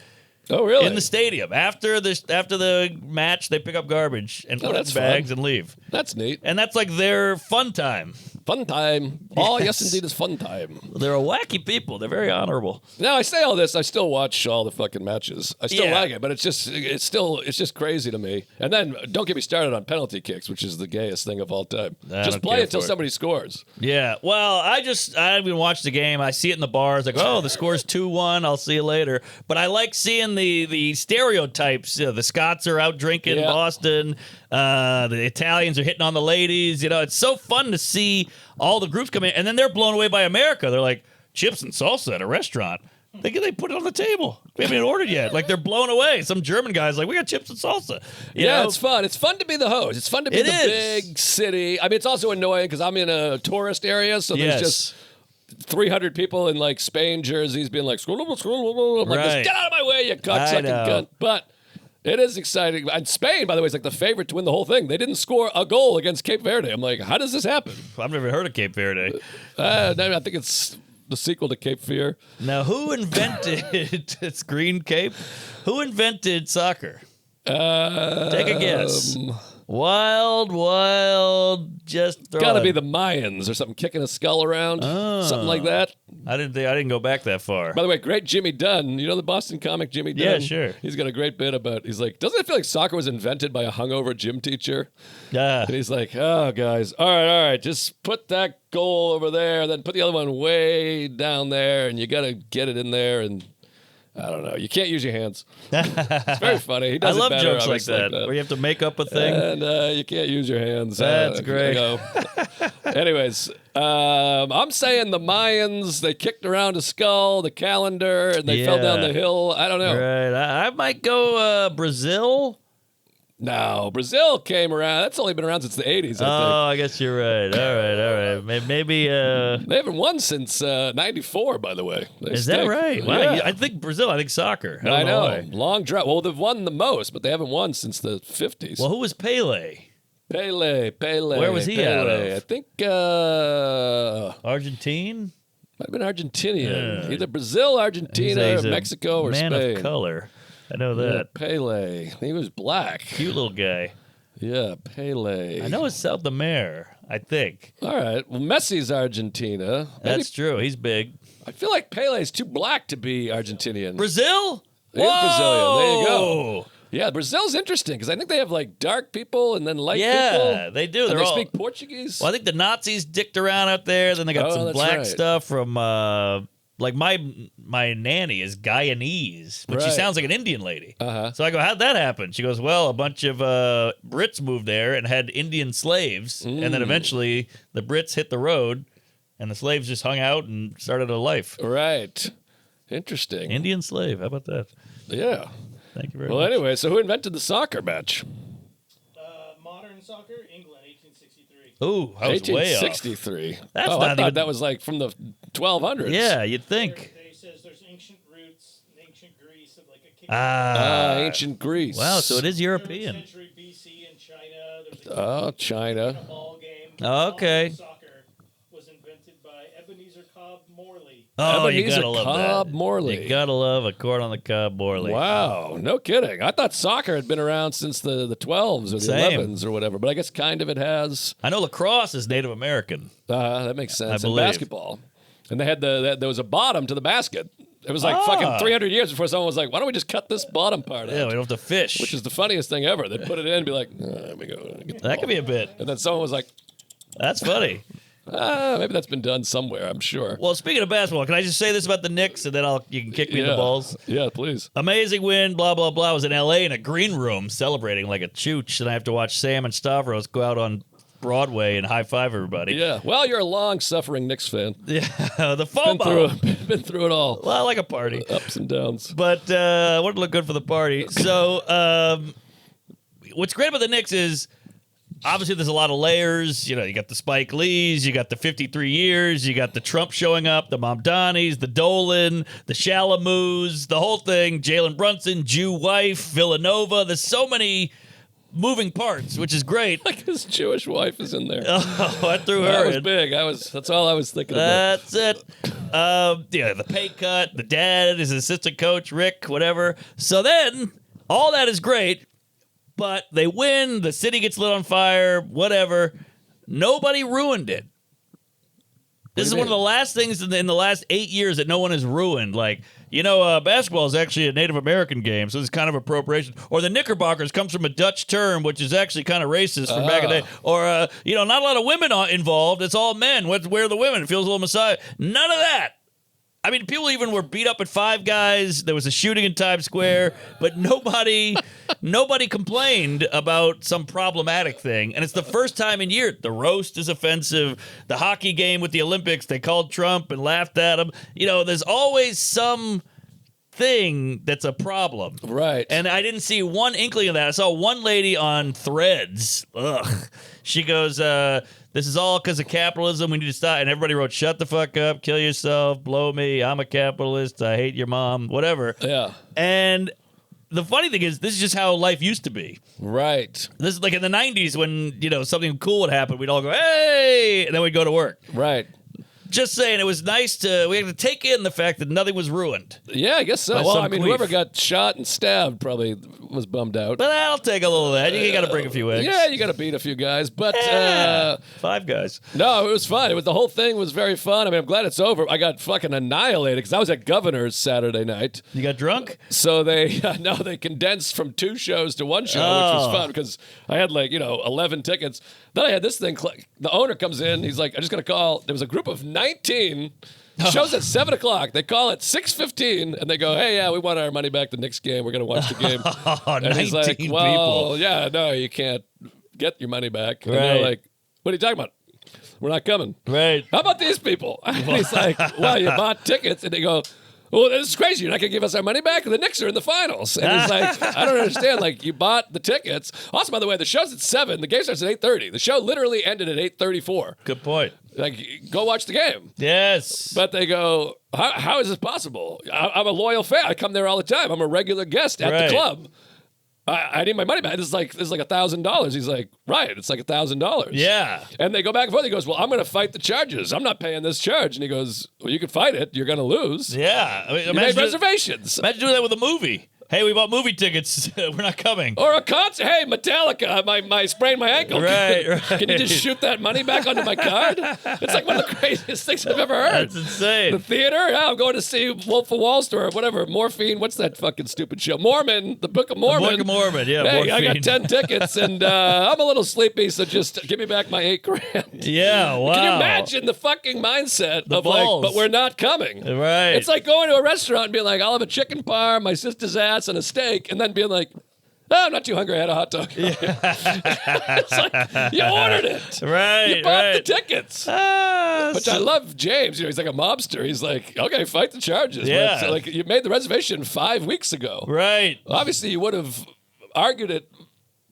Oh, really? In the stadium. After the match, they pick up garbage and put it in that's bags fun. and leave. That's neat. And that's like their fun time. Fun time. Oh, yes, Yes. indeed, it's fun time. They're a wacky people. They're very honorable. Now I say all this, I still watch all the fucking matches. I still Yeah. like it, but it's just crazy to me. And then don't get me started on penalty kicks, which is the gayest thing of all time. I Just don't play care until for it. somebody scores. Yeah. Well, I don't even watch the game. I see it in the bars. Like, oh, the score's 2-1. I'll see you later. But I like seeing the stereotypes. The Scots are out drinking in Yeah. Boston. The Italians are hitting on the ladies. It's so fun to see all the groups come in, and then they're blown away by America. They're like, chips and salsa at a restaurant. They put it on the table. We haven't even ordered yet. Like, they're blown away. Some German guy's like, we got chips and salsa. You know? It's fun. It's fun to be the host. It's fun to be It the is. big city. I mean, it's also annoying because I'm in a tourist area, so there's just 300 people in like Spain jerseys being like, I'm like, Right. just get out of my way, you cocksucking know. cunt. But it is exciting. And Spain, by the way, is like the favorite to win the whole thing. They didn't score a goal against Cape Verde. I'm like, how does this happen? I've never heard of Cape Verde. I think it's the sequel to Cape Fear. Now, who invented it's Green Cape? Who invented soccer? Take a guess. Wild, just throw Gotta it. be the Mayans or something, kicking a skull around, something like that. I didn't go back that far. By the way, great Jimmy Dunn. You know the Boston comic Jimmy Dunn? Yeah, sure. He's got a great bit about, he's like, doesn't it feel like soccer was invented by a hungover gym teacher? Yeah. And he's like, oh, guys, all right, just put that goal over there, then put the other one way down there, and you got to get it in there, and I don't know. You can't use your hands. It's very funny. He I does it love better, jokes like obviously, that, where you have to make up a thing. And you can't use your hands. That's great. Anyways, I'm saying the Mayans, they kicked around a skull, the calendar, and they fell down the hill. I don't know. Right. I might go Brazil. No, Brazil came around. That's only been around since the 80s, I Oh, I guess you're right. All right. Maybe. think. They haven't won since 94, by the way. They Is that stink. right? Wow, Yeah. I think Brazil. I think soccer. I don't know. why. Long drought. Well, they've won the most, but they haven't won since the 50s. Well, who was Pele? Pele. Where was he Pele. out of? I think Argentine? might have been Argentinian. Yeah. Either Brazil, Argentina, He's a Mexico, or man Spain. of color. I know Yeah, that. Pele. He was black. Cute little guy. Yeah, Pele. I know it's South America, I think. All right. Well, Messi's Argentina. Maybe, That's true. He's big. I feel like Pele's too black to be Argentinian. Brazil? He is Brazilian. There you go. Whoa! Yeah, Brazil's interesting because I think they have like dark people and then light Yeah, people. they do. And They're they all. speak Portuguese. Well, I think the Nazis dicked around out there. Then they got Oh, some that's black right. stuff from, like my nanny is Guyanese, but she Right. sounds like an Indian lady. Uh-huh. So I go, how'd that happen? She goes, well, a bunch of Brits moved there and had Indian slaves, and Mm. then eventually the Brits hit the road, and the slaves just hung out and started a life. Right. Interesting. Indian slave. How about that? Yeah. Thank you very Well, much. anyway, so who invented the soccer match? Modern soccer, England, 1863. Ooh, I was way off. 1863. That's I not thought even- that was like from the 1200s. Yeah, you'd think. They says there's ancient roots in ancient Greece of like a king. Ancient Greece. Wow, so it is 3rd European. century BC in China. There's a Oh, China. ball game. Oh, okay. Modern soccer was invented by Ebenezer Cobb Morley. Oh, you Ebenezer gotta love Cobb that. Morley. You gotta love a corn on the cob Morley. Wow, no kidding. I thought soccer had been around since the 12s or the Same. 11s or whatever, but I guess kind of it has. I know lacrosse is Native American. That makes sense. I And believe. basketball. And they had there was a bottom to the basket. It was like Ah. fucking 300 years before someone was like, why don't we just cut this bottom part out? Yeah, we don't have to fish. Which is the funniest thing ever. They'd put it in and be like, there we go. Get the that could be a bit. And then someone was like, That's funny. maybe that's been done somewhere, I'm sure. Well, speaking of basketball, can I just say this about the Knicks, and then you can kick me in the balls? Yeah, please. Amazing win, blah, blah, blah. I was in L.A. in a green room celebrating like a chooch, and I have to watch Sam and Stavros go out on Broadway and high-five everybody. Yeah. Well, you're a long-suffering Knicks fan. Yeah, the Been FOMO. been through it all. Well, I like a party. Ups and downs. But I wanted to look good for the party. So what's great about the Knicks is obviously there's a lot of layers. You know, you got the Spike Lees, you got the 53 years, you got the Trump showing up, the Mamdanis, the Dolan, the Shalamoos, the whole thing, Jalen Brunson, Jew wife, Villanova. There's so many moving parts, which is great. Like his Jewish wife is in there. Oh, I threw That her was in. big. That's all I was thinking about. That's it. Yeah, the pay cut, the dad, his assistant coach, Rick, whatever. So then, all that is great, but they win, the city gets lit on fire, whatever. Nobody ruined it. This is do you one of the last things in the last 8 years that no one has ruined. Like, basketball is actually a Native American game, so it's kind of appropriation. Or the Knickerbockers comes from a Dutch term, which is actually kind of racist from back in the day. Or, not a lot of women involved. It's all men. Where are the women? It feels a little Messiah. None of that. I mean, people even were beat up at Five Guys. There was a shooting in Times Square, but nobody complained about some problematic thing. And it's the first time in years. The roast is offensive. The hockey game with the Olympics, they called Trump and laughed at him. There's always some thing that's a problem. Right. And I didn't see one inkling of that. I saw one lady on Threads. Ugh. She goes, this is all because of capitalism. We need to stop. And everybody wrote, shut the fuck up, kill yourself, blow me. I'm a capitalist. I hate your mom, whatever. Yeah. And the funny thing is, this is just how life used to be. Right. This is like in the 90s when, something cool would happen. We'd all go, hey, and then we'd go to work. Right. Just saying, it was nice we had to take in the fact that nothing was ruined. Yeah, I guess so. By Well, some I mean, queef. whoever got shot and stabbed probably was bummed out. But I'll take a little of that. You got to break a few eggs. Yeah, you got to beat a few guys. But Five Guys. no, it was fun. The whole thing was very fun. I mean, I'm glad it's over. I got fucking annihilated because I was at Governor's Saturday night. You got drunk? So they condensed from 2 shows to 1 show, which was fun because I had 11 tickets. Then I had this thing. The owner comes in. He's like, I'm just going to call. There was a group of 19. Show's at 7 o'clock. They call at 6:15, and they go, "Hey, yeah, we want our money back the next game. We're going to watch the game." And he's like, 19 "Well, people. yeah, no, you can't get your money back." And Right. they're like, "What are you talking about? We're not coming." Right. How about these people? And he's like, well, you bought tickets. And they go, well, this is crazy. You're not going to give us our money back? The Knicks are in the finals. And he's like, I don't understand. Like, you bought the tickets. Also, by the way, the show's at 7. The game starts at 8:30. The show literally ended at 8:34. Good point. Like, go watch the game. Yes. But they go, how is this possible? I'm a loyal fan. I come there all the time. I'm a regular guest at Right. the club. I need my money back. This is like $1,000. He's like, right, it's like $1,000. Yeah. And they go back and forth. He goes, well, I'm going to fight the charges. I'm not paying this charge. And he goes, well, you can fight it. You're going to lose. Yeah. I mean, You made reservations. Imagine doing that with a movie. Hey, we bought movie tickets. We're not coming. Or a concert. Hey, Metallica, my sprained my ankle. Right. Can you just shoot that money back onto my card? It's like one of the craziest things I've ever heard. That's insane. The theater? Yeah, I'm going to see Wolf of Wall Street or whatever. Morphine. What's that fucking stupid show? Mormon. The Book of Mormon. Book of Mormon. Yeah. Hey, Morphine. I got 10 tickets and I'm a little sleepy, so just give me back my $8,000. Yeah. Wow. Can you imagine the fucking mindset of balls. but we're not coming? Right. It's like going to a restaurant and being like, I'll have a chicken parm, my sister's ass, and a steak, and then being like, oh, I'm not too hungry. I had a hot dog. Yeah. It's like, you ordered it. Right. You bought the right. tickets. Which I So- love James. He's like a mobster. He's like, okay, fight the charges. Yeah. But, like, you made the reservation 5 weeks ago. Right. Obviously, you would have argued it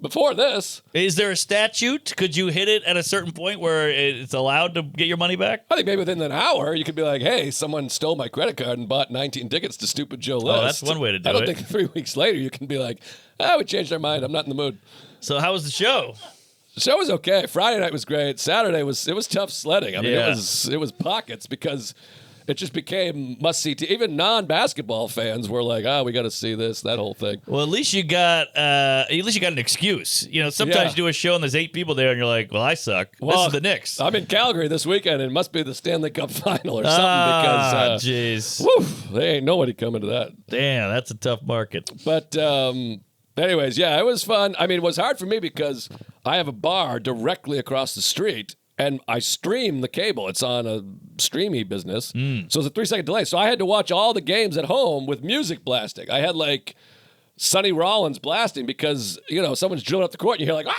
before this. Is there a statute? Could you hit it at a certain point where it's allowed to get your money back? I think maybe within an hour, you could be like, hey, someone stole my credit card and bought 19 tickets to Stupid Joe List. Oh, that's one way to do I don't it. think 3 weeks later you can be like, we changed our mind. I'm not in the mood. So how was the show? The show was okay. Friday night was great. Saturday was tough sledding. I mean, Yeah. it was pockets because it just became must see. Even non-basketball fans were like, we got to see this, that whole thing. Well, at least you got an excuse. Sometimes Yeah. you do a show and there's 8 people there, and you're like, "Well, I suck. This Well, is the Knicks." I'm in Calgary this weekend, and it must be the Stanley Cup final or something because, jeez, they ain't nobody coming to that. damn, that's a tough market. But anyways, yeah, it was fun. I mean, it was hard for me because I have a bar directly across the street, and I stream the cable. It's on a streamy business, so it's a 3-second delay. So I had to watch all the games at home with music blasting. I had like Sonny Rollins blasting because someone's drilling up the court, and you hear like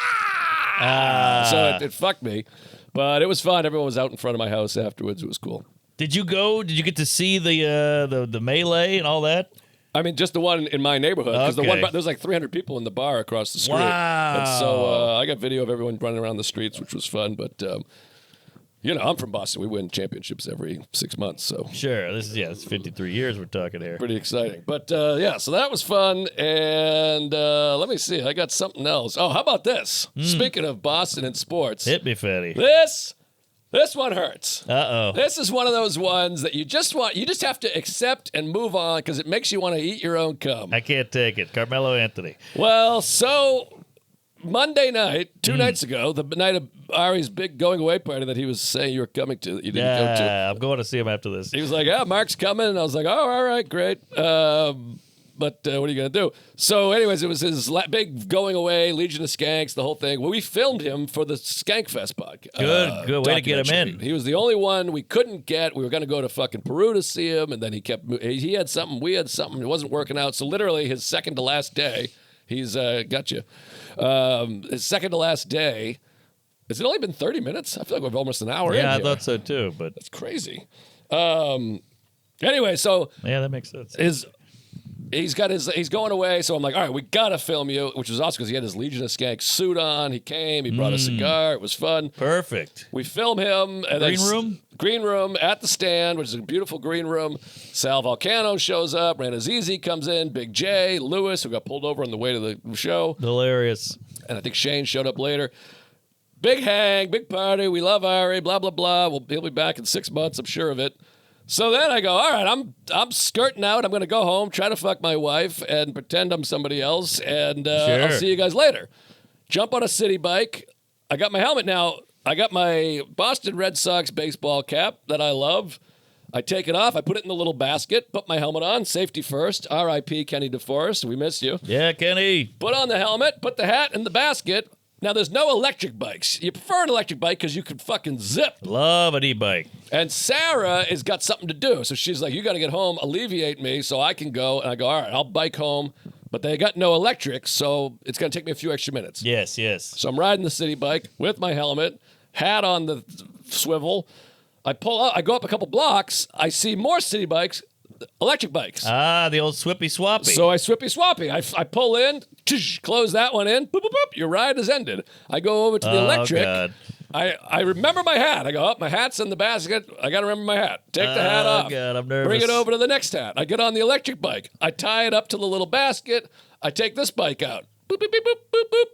So it fucked me, but it was fun. Everyone was out in front of my house afterwards. It was cool. Did you go? Did you get to see the melee and all that? I mean, just the one in my neighborhood because the one Okay. there's like 300 people in the bar across the street. Wow. And so I got video of everyone running around the streets, which was fun. But I'm from Boston. We win championships every 6 months, so Sure. It's 53 years we're talking here. pretty exciting. But so that was fun. And let me see, I got something else. Oh, how about this? Speaking of Boston and sports, Hit me, Fatty. this one hurts. Uh-oh. This is one of those ones that you just have to accept and move on because it makes you want to eat your own cum. I can't take it. Carmelo Anthony. Well, so Monday night, 2 nights ago, the night of Ari's big going away party that he was saying you were coming to, that you didn't go to. Yeah, I'm going to see him after this. He was like, Mark's coming. And I was like, oh, all right, great. but what are you going to do? So anyways, it was his big going away, Legion of Skanks, the whole thing. Well, we filmed him for the Skankfest podcast. Good way to get him in. He was the only one we couldn't get. We were going to go to fucking Peru to see him, and then he had something, we had something. It wasn't working out. So literally his second to last day, he's got you. His second to last day. Has it only been 30 minutes? I feel like we're almost an hour in. Yeah, I here. thought so too, but That's crazy. Anyway, so yeah, that makes sense. he's going away. So I'm like, all right, we gotta film you, which was awesome because he had his Legion of Skanks suit on. He came, he brought a cigar. It was fun. Perfect. We film him. And Green room at the stand, which is a beautiful green room. Sal Volcano shows up. Ranazizi comes in. Big J, Lewis, who got pulled over on the way to the show. Hilarious. And I think Shane showed up later. Big hang, big party. We love Ari. Blah blah blah. He'll be back in 6 months. I'm sure of it. So then I go, all right. I'm skirting out. I'm going to go home, try to fuck my wife, and pretend I'm somebody else. And Sure. I'll see you guys later. Jump on a city bike. I got my helmet now. I got my Boston Red Sox baseball cap that I love. I take it off. I put it in the little basket. Put my helmet on. Safety first. R.I.P. Kenny DeForest. We miss you. Yeah, Kenny. Put on the helmet. Put the hat in the basket. Now, there's no electric bikes. You prefer an electric bike because you can fucking zip. Love an e-bike. And Sarah has got something to do. So she's like, you got to get home, alleviate me so I can go. And I go, all right, I'll bike home. But they got no electric, so it's going to take me a few extra minutes. Yes. So I'm riding the city bike with my helmet, hat on the swivel. I pull up, I go up a couple blocks. I see more city bikes, electric bikes. Ah, the old swippy swappy. So I swippy swappy. I pull in, close that one in, boop, boop, boop, your ride is ended. I go over to the electric. God. I remember my hat. I go, oh, my hat's in the basket. I got to remember my hat. Take the hat off. God, I'm nervous. Bring it over to the next hat. I get on the electric bike. I tie it up to the little basket. I take this bike out. Boop, boop, boop, boop, boop, boop.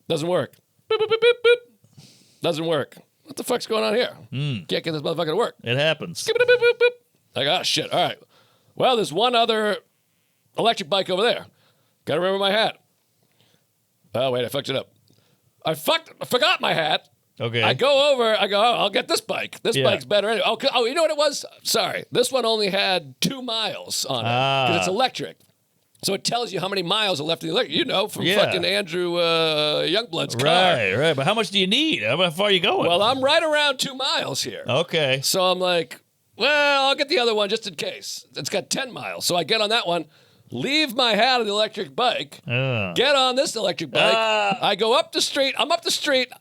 Doesn't work. Boop, boop, boop, boop, boop. Doesn't work. What the fuck's going on here? Can't get this motherfucker to work. It happens. Boop, boop, boop, boop. I go, oh, shit. All right. Well, there's one other electric bike over there. Got to remember my hat. Oh, wait, I fucked it up. I forgot my hat. Okay. I go over. I go, oh, I'll get this bike. This Yeah. bike's better anyway. Oh, you know what it was? Sorry. This one only had 2 miles on it because it's electric. So it tells you how many miles are left in the electric. You know, from Yeah. fucking Andrew Youngblood's car. Right. But how much do you need? How far are you going? Well, I'm right around 2 miles here. Okay. So I'm like, well, I'll get the other one just in case. It's got 10 miles. So I get on that one, leave my hat on the electric bike, get on this electric bike. I go up the street. I'm up the street.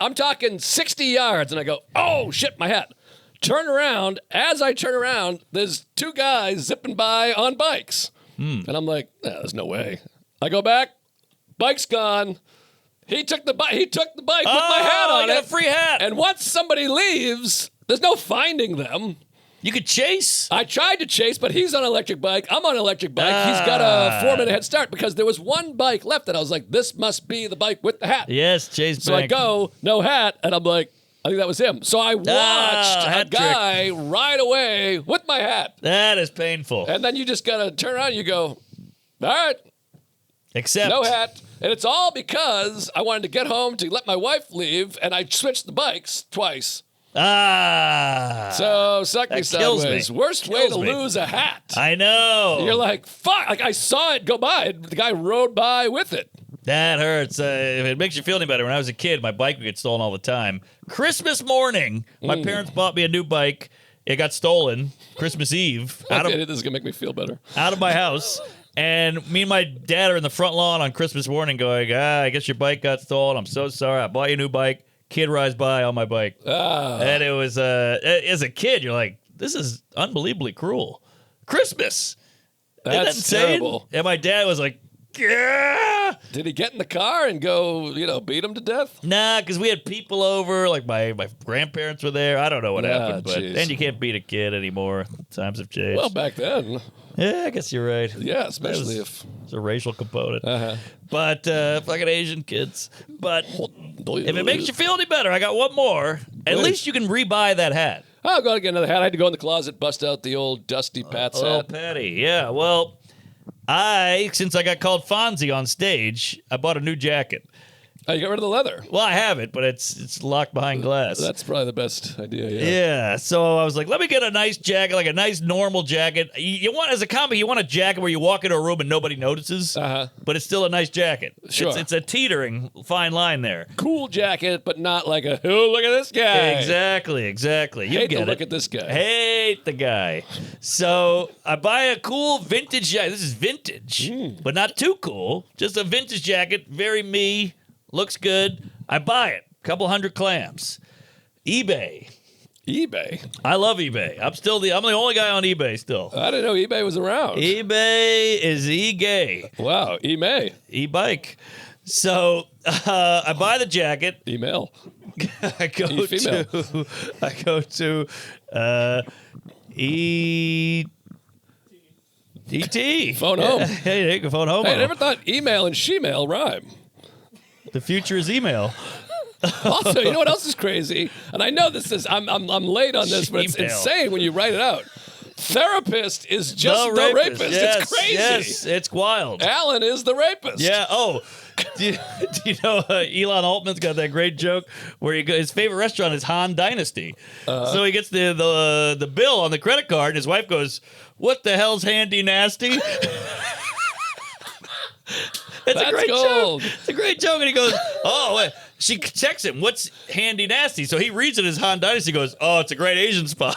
I'm talking 60 yards. And I go, oh, shit, my hat. Turn around. As I turn around, there's 2 guys zipping by on bikes. And I'm like, there's no way. I go back. Bike's gone. He took the bike. with my hat on I got it. a free hat. And once somebody leaves, there's no finding them. You could chase. I tried to chase, but he's on an electric bike. I'm on an electric bike. He's got a 4-minute head start because there was one bike left, and I was like, this must be the bike with the hat. Yes, chase So I back. go, no hat, and I'm like, I think that was him. So I watched a hat guy ride away with my hat. That is painful. And then you just got to turn around and you go, all right, Except. no hat. And it's all because I wanted to get home to let my wife leave, and I switched the bikes twice. So suck me That kills sideways. me. Worst way Kills to me. lose a hat. I know. You're like, fuck. Like, I saw it go by. The guy rode by with it. That hurts. If it makes you feel any better, when I was a kid, my bike would get stolen all the time. Christmas morning, my parents bought me a new bike. It got stolen Christmas Eve Okay, this is going to make me feel better. out of my house. And me and my dad are in the front lawn on Christmas morning going, I guess your bike got stolen. I'm so sorry. I bought you a new bike. Kid rides by on my bike. And it was, as a kid, you're like, this is unbelievably cruel. Christmas. Isn't that That's insane? terrible. And my dad was like, yeah. Did he get in the car and go, beat him to death? Nah, because we had people over, like my grandparents were there. I don't know what happened, but jeez. and you can't beat a kid anymore. Times have changed. Well, back then. Yeah, I guess you're right. Yeah, especially if. It's a racial component. Uh-huh. But fucking Asian kids. But if it makes you feel any better, I got one more. At Please. least you can rebuy that hat. I'll go get another hat. I had to go in the closet, bust out the old Dusty Pat's Oh, hat. Patty. Yeah, well, since I got called Fonzie on stage, I bought a new jacket. Oh, you got rid of the leather. Well, I have it, but it's locked behind glass. That's probably the best idea. Yeah, so I was like, let me get a nice jacket, like a nice normal jacket. You want, as a comic, you want a jacket where you walk into a room and nobody notices, but it's still a nice jacket. Sure. It's a teetering fine line there. Cool jacket, but not like a, oh, look at this guy. Exactly. You Hate get to it. look at this guy. Hate the guy. So I buy a cool vintage jacket. This is vintage, but not too cool. Just a vintage jacket, very me, looks good. I buy it. Couple hundred clams. eBay. I love eBay. I'm the only guy on eBay still. I didn't know eBay was around. eBay is e-gay. Wow, eMay. E-bike. So I buy the jacket. Email. I go to ET. Phone home. Hey, you can phone home. Hey, I never thought email and shemale rhyme. The future is email. Also, you know what else is crazy? And I know this is I'm late on this, but it's Shemale. insane when you write it out. Therapist is just the rapist. Yes, It's crazy. Yes, it's wild. Alan is the rapist. Yeah. Oh, do you know Elon Altman's got that great joke where his favorite restaurant is Han Dynasty. So he gets the bill on the credit card, and his wife goes, "What the hell's handy nasty?" It's That's a great gold. joke. It's a great joke, and he goes, "Oh." Wait. She checks him. What's handy nasty? So he reads it as Han Dynasty. Goes, "Oh, it's a great Asian spot."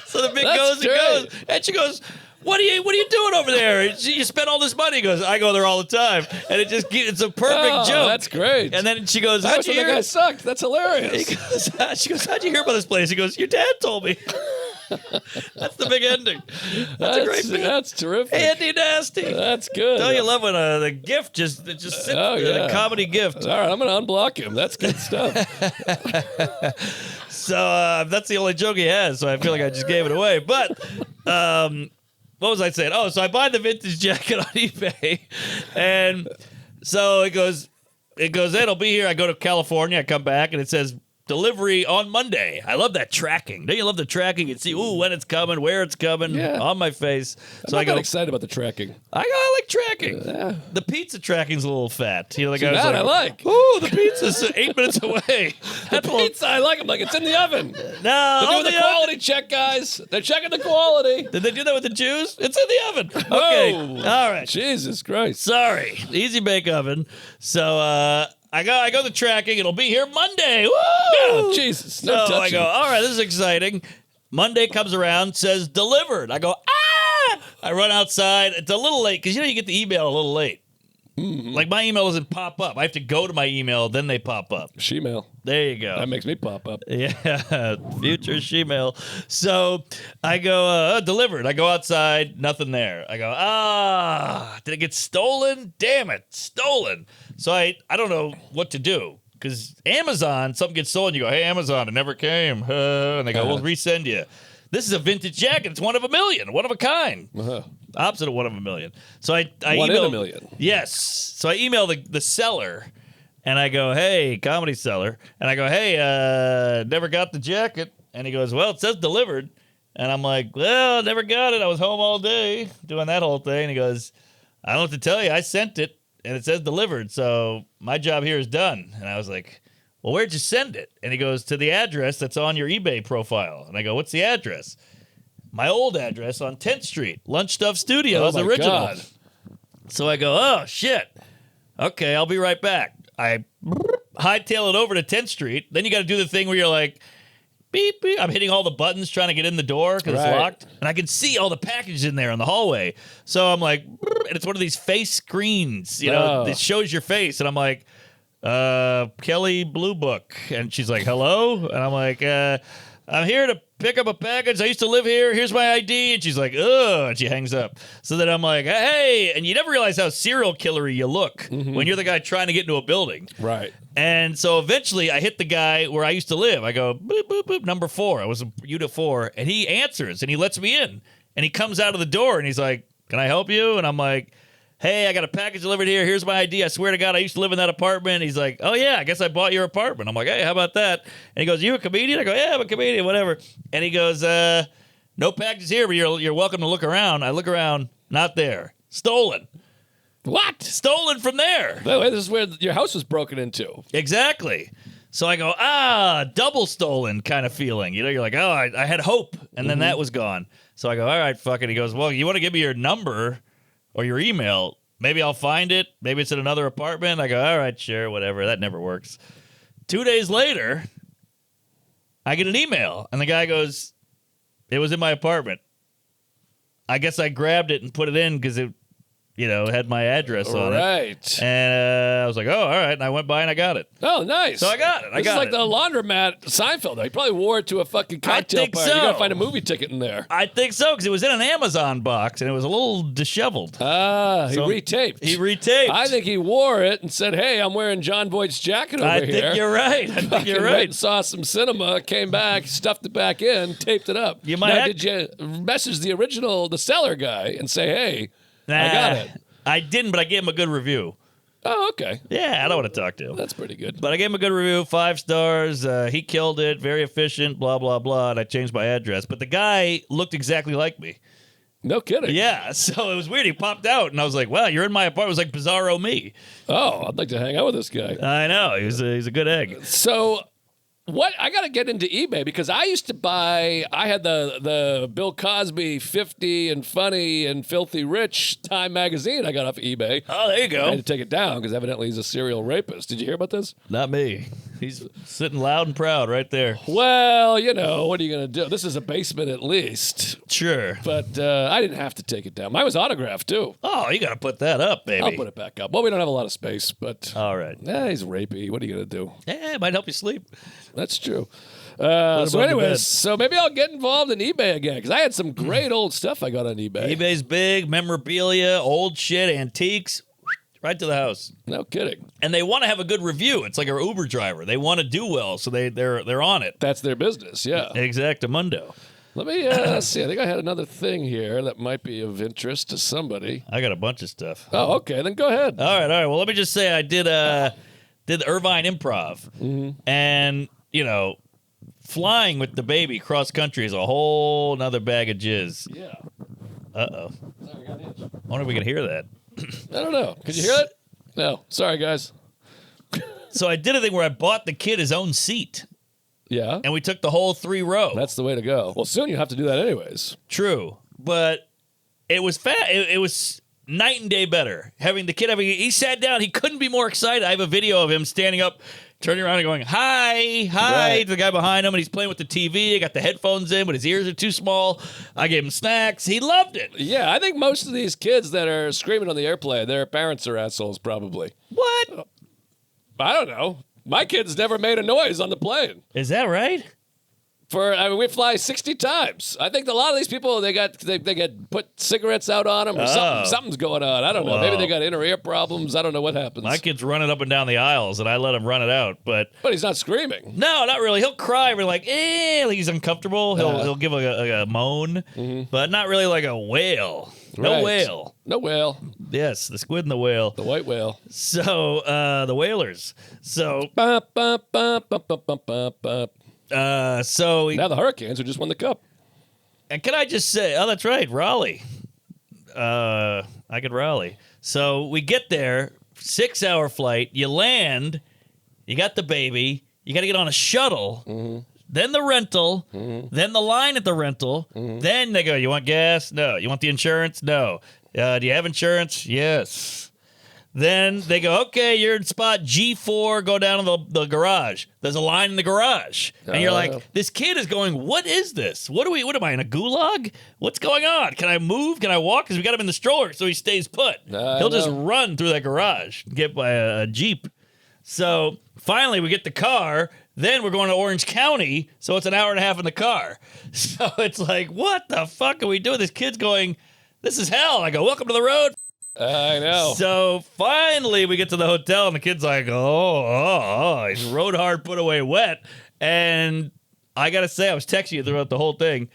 So the big That's goes and goes, and she goes, What are you doing over there? You spent all this money. He goes, "I go there all the time," and it's a perfect joke. That's great. And then she goes, I "How'd always you thought that hear?" guy sucked. That's hilarious. She goes, "How'd you hear about this place?" He goes, "Your dad told me." That's the big ending. That's a great bit. That's terrific. Handy nasty. That's good. Don't you love when the gift just sits Oh, there, yeah. a comedy gift? All right, I'm going to unblock him. That's good stuff. So that's the only joke he has. So I feel like I just gave it away. But what was I saying? Oh, so I buy the vintage jacket on eBay, and so it goes, it'll be here. I go to California. I come back, and it says delivery on Monday. I love that tracking. Don't you love the tracking? You see, when it's coming, where it's coming, Yeah. on my face. I'm not that excited about the tracking. I like tracking. The pizza tracking's a little fat. You know, the guy's that like, I like. "Ooh, the pizza's 8 minutes away." The pizza, I like them like it's in the oven. No, They're doing the quality check, guys. They're checking the quality. Did they do that with the Jews? It's in the oven. Okay. Oh, All right. Jesus Christ. Sorry. Easy bake oven. So I go the tracking. It'll be here Monday. Woo! Oh, Jesus. So No I touching. go, all right, this is exciting. Monday comes around, says delivered. I go, ah! I run outside. It's a little late because you get the email a little late. Mm-hmm. Like my email doesn't pop up. I have to go to my email, then they pop up. Shemale. There you go. That makes me pop up. Yeah, future shemale. So I go, delivered. I go outside, nothing there. I go, did it get stolen? Damn it, stolen. So I don't know what to do. Because Amazon, something gets stolen, you go, "Hey, Amazon, it never came." And they go, "We'll resend you." This is a vintage jacket. It's one of a million, one of a kind. Opposite of one of a million. So I One in email a million. Yes. So I email the seller, and I go, "Hey, comedy seller," and I go, "Hey, never got the jacket." And he goes, "Well, it says delivered." And I'm like, "Well, never got it. I was home all day doing that whole thing." And he goes, "I don't know what to tell you. I sent it, and it says delivered. So my job here is done." And I was like, "Well, where'd you send it?" And he goes, "To the address that's on your eBay profile." And I go, "What's the address?" "My old address on 10th Street, Lunch Stuff Studios, Oh, my original." God. So I go, "Oh, shit. Okay, I'll be right back." I hightail it over to 10th Street. Then you got to do the thing where you're like, beep, beep. I'm hitting all the buttons trying to get in the door because it's Right. locked. And I can see all the packages in there in the hallway. So I'm like, and it's one of these face screens, that shows your face. And I'm like, "Kelly Blue Book." And she's like, "Hello?" And I'm like, "I'm here to pick up a package. I used to live here. Here's my ID." And she's like, "Ugh," and she hangs up. So then I'm like, "Hey," and you never realize how serial killery you look when you're the guy trying to get into a building. Right. And so eventually I hit the guy where I used to live. I go, "Boop, boop, boop, number 4. I was a unit 4. And he answers and he lets me in. And he comes out of the door and he's like, "Can I help you?" And I'm like, "Hey, I got a package delivered here. Here's my ID. I swear to God, I used to live in that apartment." He's like, "Oh, yeah, I guess I bought your apartment." I'm like, "Hey, how about that?" And he goes, "You a comedian?" I go, "Yeah, I'm a comedian, whatever." And he goes, "No packages here, but you're welcome to look around." I look around, not there. Stolen. What? Stolen from there. By the way, this is where your house was broken into. Exactly. So I go, double stolen kind of feeling. You know, you're like, oh, I had hope, and then that was gone. So I go, all right, fuck it. He goes, well, you want to give me your number or your email? Maybe I'll find it. Maybe it's in another apartment. I go, all right, sure, whatever. That never works. 2 days later, I get an email, and the guy goes, it was in my apartment. I guess I grabbed it and put it in because it, had my address on it. Right. And I was like, oh, all right. And I went by and I got it. Oh, nice. So I got it. This is like the laundromat Seinfeld. Though. He probably wore it to a fucking cocktail think party. so. You got to find a movie ticket in there. I think so, because it was in an Amazon box, and it was a little disheveled. He retaped. He retaped. I think he wore it and said, hey, I'm wearing John Voight's jacket over I here. think you're right. I think you're Went right. and saw some cinema, came back, stuffed it back in, taped it up. You might now, have- did you message the seller guy and say, hey, I got it? I didn't, but I gave him a good review. Oh, okay. Yeah, I don't want to talk to him. That's pretty good. But I gave him a good review, 5 stars. He killed it, very efficient, blah, blah, blah. And I changed my address. But the guy looked exactly like me. No kidding. Yeah, so it was weird. He popped out, and I was like, wow, you're in my apartment. It was like Bizarro me. Oh, I'd like to hang out with this guy. I know. He's a good egg. So, what I got to get into eBay because I used to buy. I had the Bill Cosby 50 and Funny and Filthy Rich Time magazine. I got off eBay. Oh, there you I go. had to take it down because evidently he's a serial rapist. Did you hear about this? Not me. He's sitting loud and proud right there. Well, what are you going to do? This is a basement at least. Sure. But I didn't have to take it down. Mine was autographed too. Oh, you got to put that up, baby. I'll put it back up. Well, we don't have a lot of space, but All right. he's rapey. What are you going to do? Yeah, it might help you sleep. That's true. above So, the anyways, bed. so maybe I'll get involved in eBay again because I had some great old stuff I got on eBay. eBay's big, memorabilia, old shit, antiques, right to the house. No kidding. And they want to have a good review. It's like an Uber driver. They want to do well, so they're on it. That's their business. Yeah. Exactamundo. Let me see. I think I had another thing here that might be of interest to somebody. I got a bunch of stuff. Oh, okay. Then go ahead. All right. Well, let me just say I did the Irvine Improv, and flying with the baby cross country is a whole nother bag of jizz. Yeah. I wonder if we can hear that. I don't know. Could you hear it? No. Sorry, guys. So I did a thing where I bought the kid his own seat, Yeah. and we took the whole 3 row. That's the way to go. Well, soon you have to do that anyways. True, but it was it was night and day better having the kid he sat down. He couldn't be more excited. I have a video of him standing up, turning around and going, hi Right. to the guy behind him, and he's playing with the TV. I got the headphones in, but his ears are too small. I gave him snacks. He loved it. Yeah, I think most of these kids that are screaming on the airplane, their parents are assholes probably. What? I don't know. My kids never made a noise on the plane. Is that right? We fly 60 times. I think a lot of these people they get put cigarettes out on them or something's going on. I don't know. Maybe they got inner ear problems. I don't know what happens. My kid's running up and down the aisles, and I let him run it out. But he's not screaming. no, not really. He'll cry. We're like, like he's uncomfortable. He'll give a moan, but not really like a wail. No Right. whale. No whale. Yes, the squid and the whale. The white whale. So the whalers. So Bop, bop, bop, bop, bop, bop, bop, bop. so Now the Hurricanes who just won the cup. and can I just say, oh, that's right, Raleigh. I could Raleigh. So we get there, 6-hour flight. You land. You got the baby. You got to get on a shuttle. Then the rental. Then the line at the rental. Then they go, you want gas? No. You want the insurance? No. Do you have insurance? Yes. Then they go, okay, you're in spot G4, go down to the garage. There's a line in the garage. And you're like, this kid is going, what is this? What am I, in a gulag? What's going on? Can I move? Can I walk? Because we got him in the stroller, so he stays put. He'll just run through that garage, get by a Jeep. So finally we get the car. Then we're going to Orange County, so it's an hour and a half in the car. So it's like, what the fuck are we doing? This kid's going, this is hell. I go, welcome to the road. I know. So finally we get to the hotel, and the kid's like, he's rode hard, put away wet. And I got to say, I was texting you throughout the whole thing.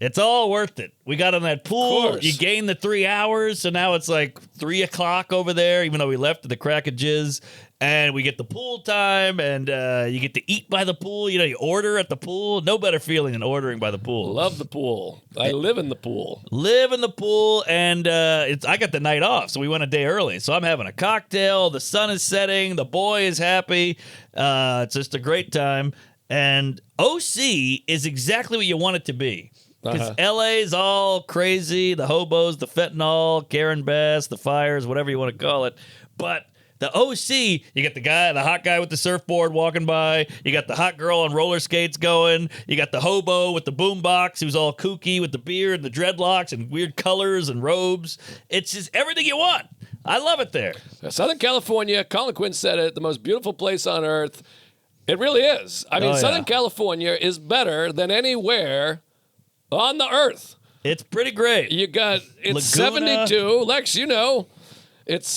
It's all worth it. We got on that pool. You gain the 3 hours, so now it's like 3 o'clock over there, even though we left at the crack of jizz. And we get the pool time, and you get to eat by the pool. You order at the pool. No better feeling than ordering by the pool. Love the pool. I live in the pool. Live in the pool, and I got the night off, so we went a day early. So I'm having a cocktail. The sun is setting. The boy is happy. It's just a great time. And OC is exactly what you want it to be. Because LA's all crazy. The hobos, the fentanyl, Karen Bass, the fires, whatever you want to call it. But the OC, you got the hot guy with the surfboard walking by. You got the hot girl on roller skates going. You got the hobo with the boombox who's all kooky with the beard and the dreadlocks and weird colors and robes. It's just everything you want. I love it there. Southern California, Colin Quinn said it, the most beautiful place on earth. It really is. I mean, Southern California is better than anywhere on the earth. It's pretty great. It's Laguna. 72. Lex, it's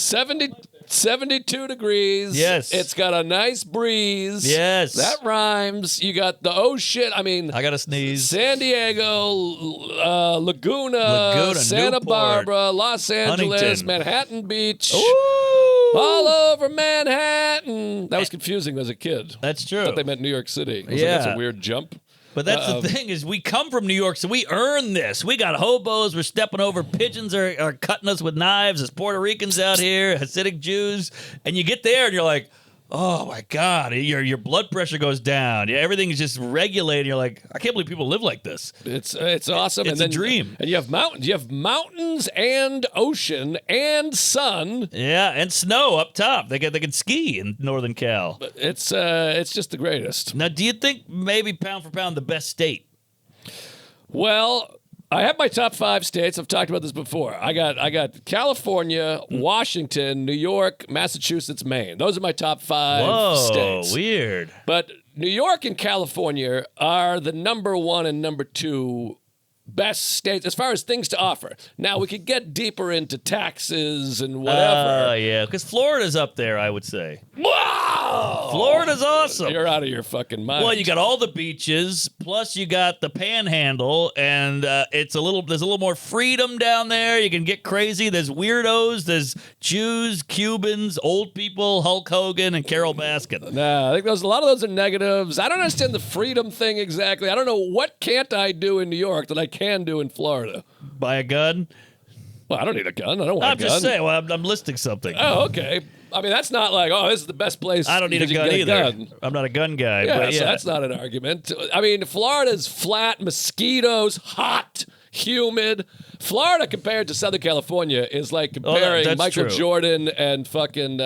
72 degrees. Yes. It's got a nice breeze. Yes. That rhymes. You got the ocean. I mean, I got to sneeze. San Diego, Laguna, Santa Newport, Barbara, Los Angeles, Huntington. Manhattan Beach. Ooh. All over Manhattan. That was confusing as a kid. That's true. I thought they meant New York City. I was Yeah. like, that's a weird jump. But that's the thing is we come from New York, so we earn this. We got hobos. We're stepping over. Pigeons are cutting us with knives. There's Puerto Ricans out here, Hasidic Jews. And you get there and you're like, oh, my God, your blood pressure goes down. Yeah, everything is just regulated. You're like, I can't believe people live like this. It's awesome. It's and a dream. And you have mountains. You have mountains and ocean and sun. Yeah, and snow up top. They can ski in Northern Cal. It's just the greatest. Now, do you think maybe pound for pound the best state? Well, I have my top 5 states. I've talked about this before. I got California, Washington, New York, Massachusetts, Maine. Those are my top 5 Whoa, states. weird. But New York and California are the number 1 and number 2 best states as far as things to offer. Now, we could get deeper into taxes and whatever. Yeah, because Florida's up there, I would say. Wow! Florida's awesome. You're out of your fucking mind. Well, you got all the beaches, plus you got the Panhandle, and there's a little more freedom down there. You can get crazy. There's weirdos. There's Jews, Cubans, old people, Hulk Hogan, and Carol Baskin. Nah, I think a lot of those are negatives. I don't understand the freedom thing exactly. I don't know what can't I do in New York that I can do in Florida. Buy a gun? Well, I don't need a gun. I don't want I'm a gun. just saying. Well, I'm listing something. Oh, okay. I mean, that's not like, this is the best place. I don't need a because you gun can either. get gun. I'm not a gun guy. Yeah, but so that's not an argument. I mean, Florida's flat, mosquitoes, hot, humid. Florida compared to Southern California is like comparing that's Michael true. Jordan and fucking,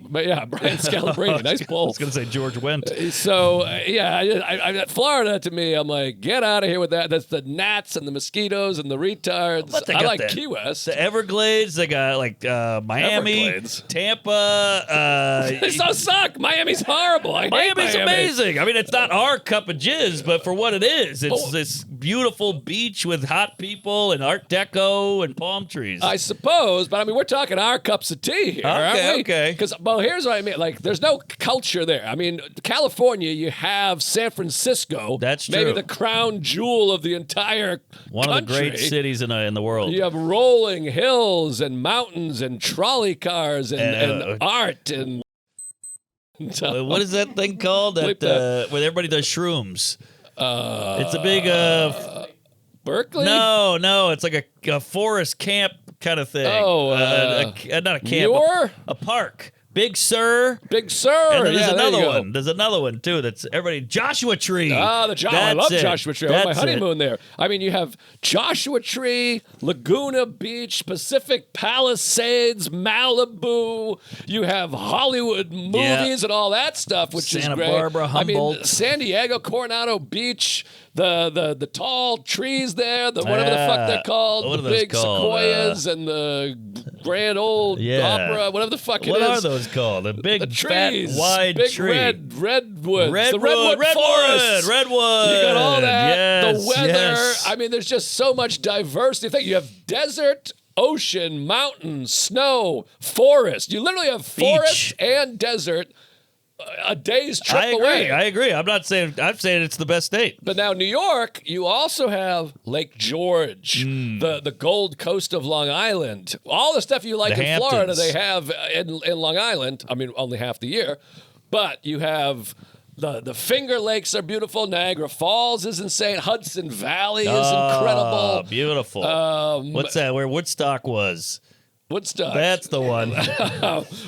but yeah, Brian Scalabrine. Nice I pull. was going to say George Wendt. So, I Florida to me, I'm like, get out of here with that. That's the gnats and the mosquitoes and the retards. But they I got like the- Key West. The Everglades, they got like Miami, Everglades. Tampa. They so suck. Miami's horrible. I hate Miami's Miami. amazing. I mean, it's not our cup of jizz, but for what it is, it's this beautiful beach with hot people and Art Deco and palm trees. I suppose, but I mean, we're talking our cups of tea here, aren't we? Okay. Because, well, here's what I mean. Like, there's no culture there. I mean, California, you have San Francisco. That's Maybe true. the crown jewel of the entire One country. of the great cities in the world. You have rolling hills and mountains and trolley cars and art and. What is that thing called? Bleep Where everybody does shrooms. It's a big. Berkeley? No, it's like a forest camp kind of thing. Oh, not a camp. Muir? A park. Big Sur. Big Sur. And then there's Yeah, there you another go. one. There's another one too. That's everybody. Joshua Tree. I love it. Joshua Tree. I went on my That's it. honeymoon there. I mean, you have Joshua Tree, Laguna Beach, Pacific Palisades, Malibu. You have Hollywood movies and all that stuff, which is Santa great. Barbara, I mean, Humboldt. San Diego, Coronado Beach, the tall trees there, the whatever the fuck they're called, What the are those big called? sequoias and the grand old opera, whatever the fuck What it are is. those called? A big, The trees, fat, wide big tree. redwoods, the Redwood forest. Redwood. You got all that. Yes, the weather. yes. I mean, there's just so much diversity. Think you have desert, ocean, mountain, snow, forest. You literally have forest and desert a day's trip I agree. away. I agree. I'm saying it's the best state. But now New York, you also have Lake George, the Gold Coast of Long Island. All the stuff you like The in Florida, Hamptons. they have in Long Island. I mean, only half the year. But you have the Finger Lakes are beautiful. Niagara Falls is insane. Hudson Valley is incredible. Beautiful. What's that? Where Woodstock was? Woodstock. That's the one.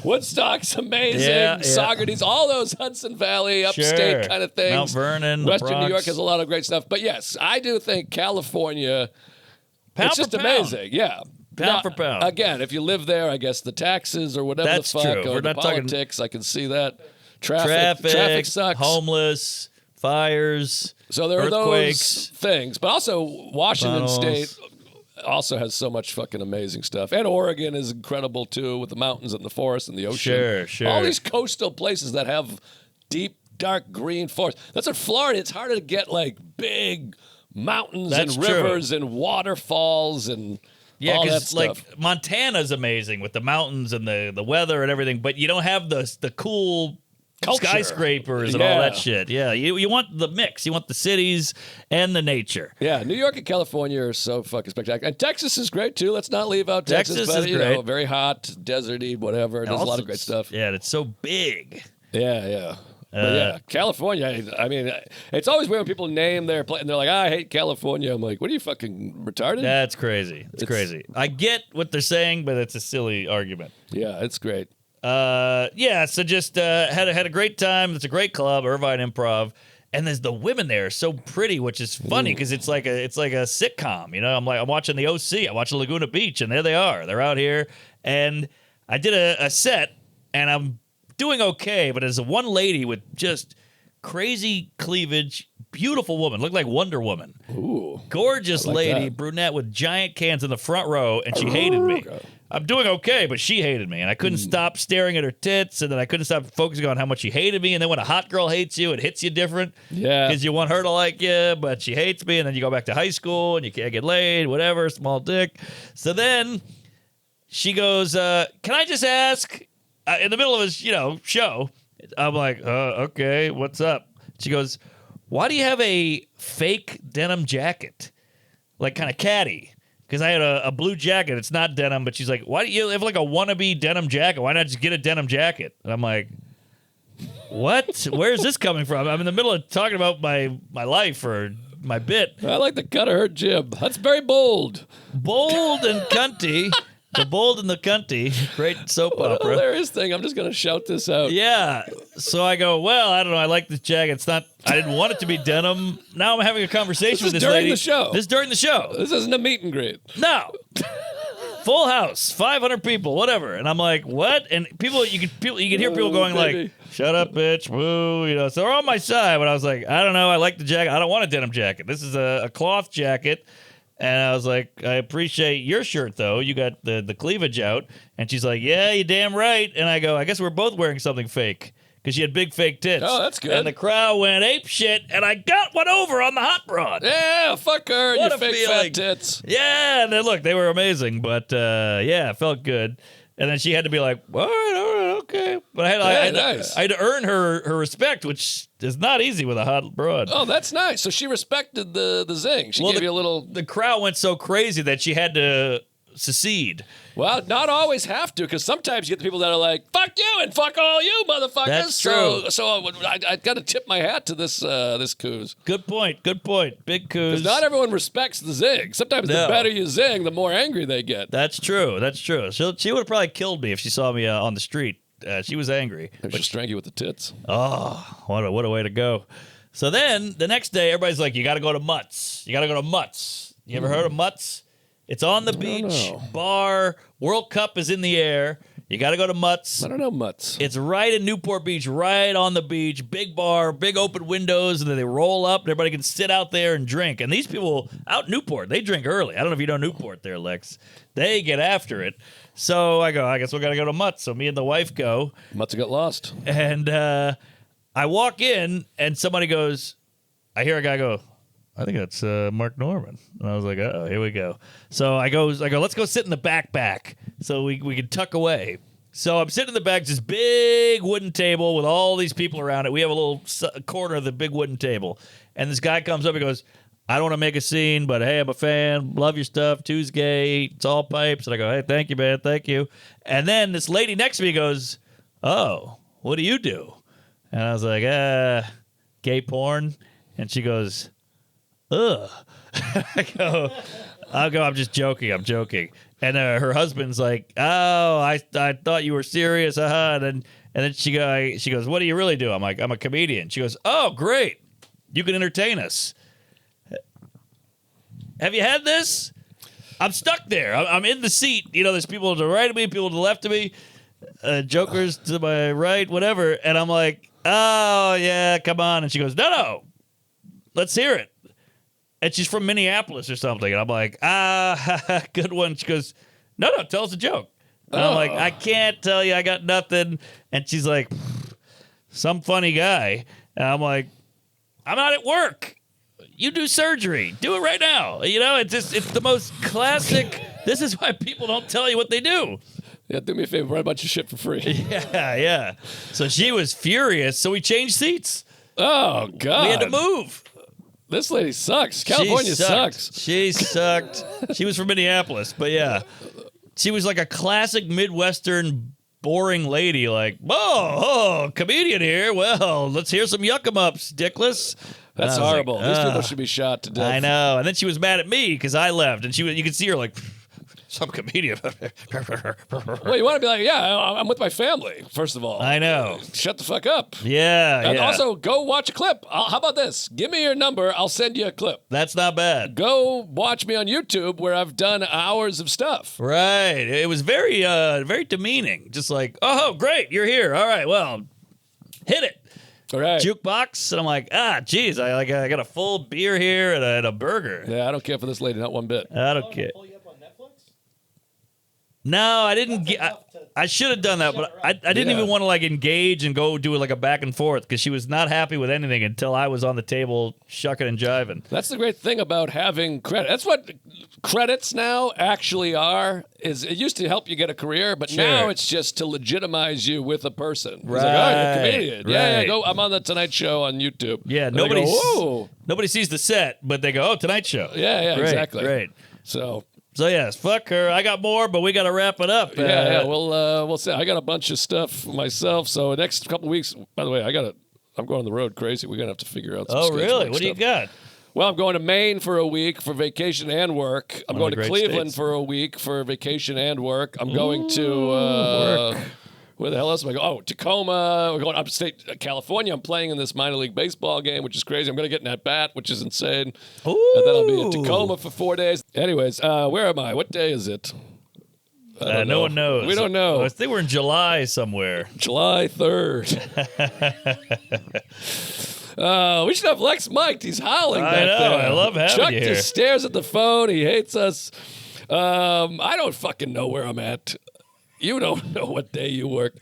Woodstock's amazing. Yeah. Saugerties, all those Hudson Valley, upstate Sure. kind of things. Mount Vernon, the Western New Bronx. York has a lot of great stuff. But yes, I do think California, Pound it's just for pound. amazing. Yeah. Pound for pound. Again, if you live there, I guess the taxes or whatever That's the fuck, true. or We're the not talking- politics, I can see that. Traffic sucks. Homeless, fires, So there are earthquakes. those things. But also, Washington tunnels. State also has so much fucking amazing stuff. And Oregon is incredible, too, with the mountains and the forest and the ocean. Sure. All these coastal places that have deep, dark green forest. That's what Florida, it's harder to get, like, big mountains That's and true. rivers and waterfalls and Yeah, all that because stuff. like Montana's amazing with the mountains and the weather and everything, but you don't have the cool Culture. skyscrapers and all that shit. Yeah, you want the mix. You want the cities and the nature. Yeah, New York and California are so fucking spectacular. And Texas is great, too. Let's not leave out Texas. Texas but, is you know, great. very hot, deserty, whatever. There's a lot of great stuff. Yeah, and it's so big. Yeah. But yeah, California, I mean, it's always weird when people name their place and they're like, I hate California. I'm like, what are you, fucking retarded? That's crazy. It's crazy. I get what they're saying, but it's a silly argument. Yeah, it's great. So just had a great time. It's a great club, Irvine Improv, and there's the women there are so pretty, which is funny because it's like a sitcom. You know, I'm watching the OC. I watch Laguna Beach, and there they are. They're out here, and I did a set, and I'm doing okay, but there's a one lady with just crazy cleavage, beautiful woman, looked like Wonder Woman. Ooh. Gorgeous I like lady, that. brunette with giant cans in the front row, and she hated me. I'm doing okay, but she hated me, and I couldn't stop staring at her tits, and then I couldn't stop focusing on how much she hated me. And then when a hot girl hates you, it hits you different. Yeah. Because you want her to like you, but she hates me, and then you go back to high school, and you can't get laid, whatever, small dick. So she goes, can I just ask, in the middle of his, show, I'm like, okay, what's up? She goes, why do you have a fake denim jacket? Like kind of catty. Because I had a blue jacket. It's not denim, but she's like, why do you have like a wannabe denim jacket? Why not just get a denim jacket? And I'm like, what? Where is this coming from? I'm in the middle of talking about my life or my bit. I like the cut of her jib. That's very bold. Bold and cunty. The Bold and the Cunty. Great soap What a opera. hilarious thing. I'm just going to shout this out. Yeah. So I go, well, I don't know. I like this jacket. It's not, I didn't want it to be denim. Now I'm having a conversation with this during lady. the show. This is during the show. This isn't a meet and greet. No. Full house, 500 people, whatever. And I'm like, what? And you can hear people going baby. like, shut up, bitch, woo, So they're on my side. But I was like, I don't know. I like the jacket. I don't want a denim jacket. This is a cloth jacket. And I was like, I appreciate your shirt, though. You got the cleavage out. And she's like, yeah, you damn right. And I go, I guess we're both wearing something fake. Because she had big fake tits. Oh, that's good. And the crowd went ape shit. And I got one over on the hot broad. Yeah, fuck her and What your a fake feeling. fat tits. Yeah, and then look, they were amazing, but it felt good. And then she had to be like, all right, okay. But I had to earn her respect, which is not easy with a hot broad. Oh, that's nice. So she respected the zing. She gave you a little. The crowd went so crazy that she had to secede. Well, not always have to, because sometimes you get the people that are like, fuck you and fuck all you, motherfuckers. That's true. So I got to tip my hat to this coos. Good point. Big coos. Because not everyone respects the zing. Sometimes the better you zing, the more angry they get. That's true. She would have probably killed me if she saw me on the street. She was angry. She'll strangle you with the tits. Oh, what a way to go. So then the next day, everybody's like, you got to go to Mutt's. You ever heard of Mutt's? It's on the beach, bar, World Cup is in the air. You got to go to Mutt's. I don't know Mutts. It's right in Newport Beach, right on the beach, big bar, big open windows, and then they roll up, and everybody can sit out there and drink. And these people out in Newport, they drink early. I don't know if you know Newport there, Lex. They get after it. So I go, I guess we got to go to Mutt's. So me and the wife go. Mutts got lost. And I walk in, and somebody goes, I hear a guy go, I think that's Mark Norman. And I was like, uh-oh, here we go. So I go, let's go sit in the back, so we can tuck away. So I'm sitting in the back, this big wooden table with all these people around it. We have a little corner of the big wooden table. And this guy comes up and goes, I don't want to make a scene, but hey, I'm a fan. Love your stuff. Tuesday, it's all pipes. And I go, hey, thank you, man. Thank you. And then this lady next to me goes, oh, what do you do? And I was like, gay porn. And she goes, ugh. I'm just joking. I'm joking. And her husband's like, oh, I thought you were serious. And then she goes, what do you really do? I'm like, I'm a comedian. She goes, oh, great. You can entertain us. Have you had this? I'm stuck there. I'm in the seat. You know, there's people to the right of me, people to the left of me, jokers to my right, whatever. And I'm like, oh, yeah, come on. And she goes, no, let's hear it. And she's from Minneapolis or something. And I'm like, good one. She goes, no, tell us a joke. And I'm like, I can't tell you. I got nothing. And she's like, some funny guy. And I'm like, I'm not at work. You do surgery. Do it right now. You know, it's the most classic. This is why people don't tell you what they do. Yeah, do me a favor. Write a bunch of shit for free. Yeah. So she was furious. So we changed seats. Oh, God. We had to move. This lady sucks. California sucks. She sucked. She was from Minneapolis, but yeah. She was like a classic Midwestern boring lady, like, oh, comedian here. Well, let's hear some yuck-em-ups, dickless. That's horrible. Like, These people should be shot to death. I know. And then she was mad at me because I left, and you could see her like, some comedian. Well, you want to be like, yeah, I'm with my family, first of all. I know. Shut the fuck up. Yeah, And also, go watch a clip. How about this? Give me your number. I'll send you a clip. That's not bad. Go watch me on YouTube where I've done hours of stuff. Right. It was very, very demeaning. Just like, oh, great, you're here. All right, well, hit it. All right. Jukebox, and I'm like, geez, I got a full beer here and a burger. Yeah, I don't care for this lady, not one bit. I don't care. Pull you up on Netflix? No, I didn't get. I should have done that, but I didn't even want to like engage and go do like a back and forth because she was not happy with anything until I was on the table shucking and jiving. That's the great thing about having credit. That's what credits now actually are. Is it used to help you get a career, but now it's just to legitimize you with a person. Right. It's like, oh, you're a comedian. Right. Yeah, go. I'm on the Tonight Show on YouTube. Yeah, And nobody. they go, whoa. Nobody sees the set, but they go, "Oh, Tonight Show." Yeah, Great, exactly. Great. So yes, fuck her. I got more, but we got to wrap it up. yeah. We'll see. I got a bunch of stuff myself. So next couple of weeks. By the way, I'm going on the road crazy. We're gonna have to figure out. Some Oh, sketch really? work What do you stuff. got? Well, I'm going to Maine for a week for vacation and work. I'm One of going the to great Cleveland states. for a week for vacation and work. I'm going to where the hell else am I going? Oh, Tacoma. We're going upstate California. I'm playing in this minor league baseball game, which is crazy. I'm going to get an at bat, which is insane. Ooh. And then I'll be in Tacoma for 4 days. Anyways, where am I? What day is it? I don't No know. one knows. We don't know. I think we're in July somewhere. July 3rd. We should have Lex mic'd. He's howling I back know. there. I love having Chuck you here. just stares at the phone. He hates us. I don't fucking know where I'm at. You don't know what day you work.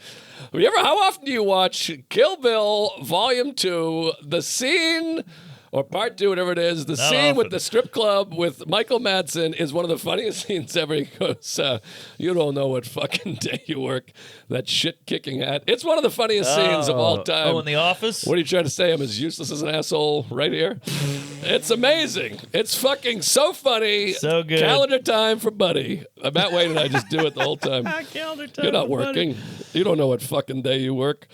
How often do you watch Kill Bill Volume 2, the scene... or part 2, whatever it is, the Not scene with often. the strip club with Michael Madsen is one of the funniest scenes ever. He goes, you don't know what fucking day you work. That shit-kicking hat. It's one of the funniest scenes of all time. Oh, in The Office? What are you trying to say? I'm as useless as an asshole right here? It's amazing. It's fucking so funny. So good. Calendar time for Buddy. Matt Wayne and I just do it the whole time. Calendar time, You're not buddy. working. You don't know what fucking day you work.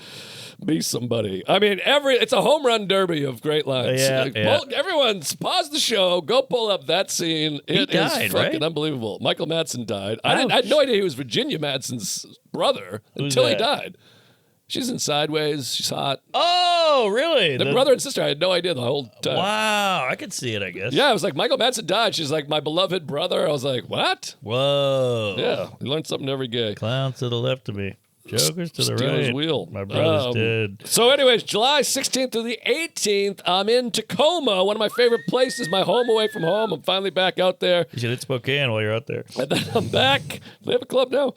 Be somebody. I mean, it's a home run derby of great lines. Yeah, yeah. Everyone's pause the show. Go pull up that scene. It is died, fucking right? unbelievable. Michael Madsen died. I had no idea he was Virginia Madsen's brother until he that? died. She's in Sideways. She's hot. Oh, really? The brother and sister, I had no idea the whole time. Wow, I could see it, I guess. Yeah, I was like, Michael Madsen died. She's like, my beloved brother. I was like, what? Whoa. Yeah, you learn something every day. Clowns to the left of me. Jokers to the Steelers right. wheel. My brother's dead. So anyways, July 16th through the 18th, I'm in Tacoma, one of my favorite places, my home away from home. I'm finally back out there. You should hit Spokane while you're out there. And then I'm back. They have a club now.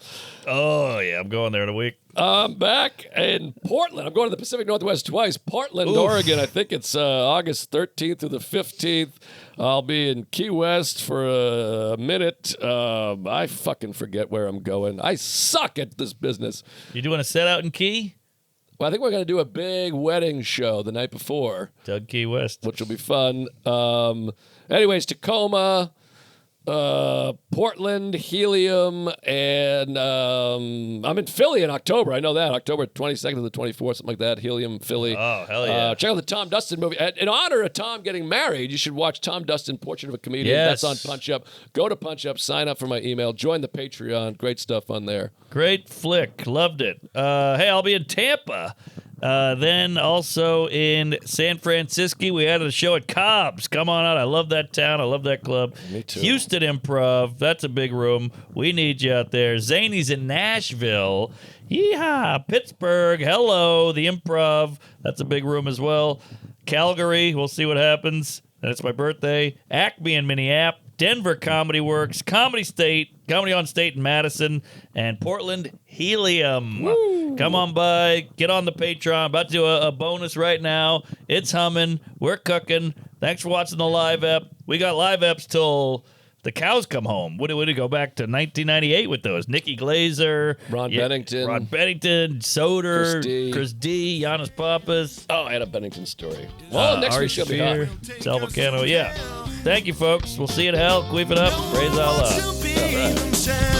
Oh, yeah, I'm going there in a week. I'm back in Portland. I'm going to the Pacific Northwest twice. Portland, Oregon. I think it's August 13th through the 15th. I'll be in Key West for a minute. I fucking forget where I'm going. I suck at this business. You doing a set out in Key? Well, I think we're going to do a big wedding show the night before. Doug Key West. Which will be fun. Anyways, Tacoma, Portland, Helium, and I'm in Philly in October. I know that. October 22nd to the 24th, something like that. Helium, Philly. Oh, hell yeah. Check out the Tom Dustin movie. In honor of Tom getting married, you should watch Tom Dustin, Portrait of a Comedian. Yes. That's on Punch Up. Go to Punch Up, sign up for my email, join the Patreon. Great stuff on there. Great flick. Loved it. Hey, I'll be in Tampa. Then also in San Francisco, we had a show at Cobb's. Come on out. I love that town. I love that club. Me too. Houston Improv. That's a big room. We need you out there. Zany's in Nashville. Yeehaw. Pittsburgh. Hello. The Improv. That's a big room as well. Calgary. We'll see what happens. And it's my birthday. Acme in Minneapolis. Denver Comedy Works. Comedy on State in Madison. And Portland Helium. Woo. Come on by. Get on the Patreon. About to do a bonus right now. It's humming. We're cooking. Thanks for watching the live ep. We got live eps till the cows come home. Would it go back to 1998 with those? Nikki Glazer. Ron Bennington, Soder. Chris D. Giannis Pappas. Oh, I had a Bennington story. Well, next week she'll be hot. Sal Volcano. Yeah. Thank you, folks. We'll see you at hell. Queef it up. Praise Allah. To be himself.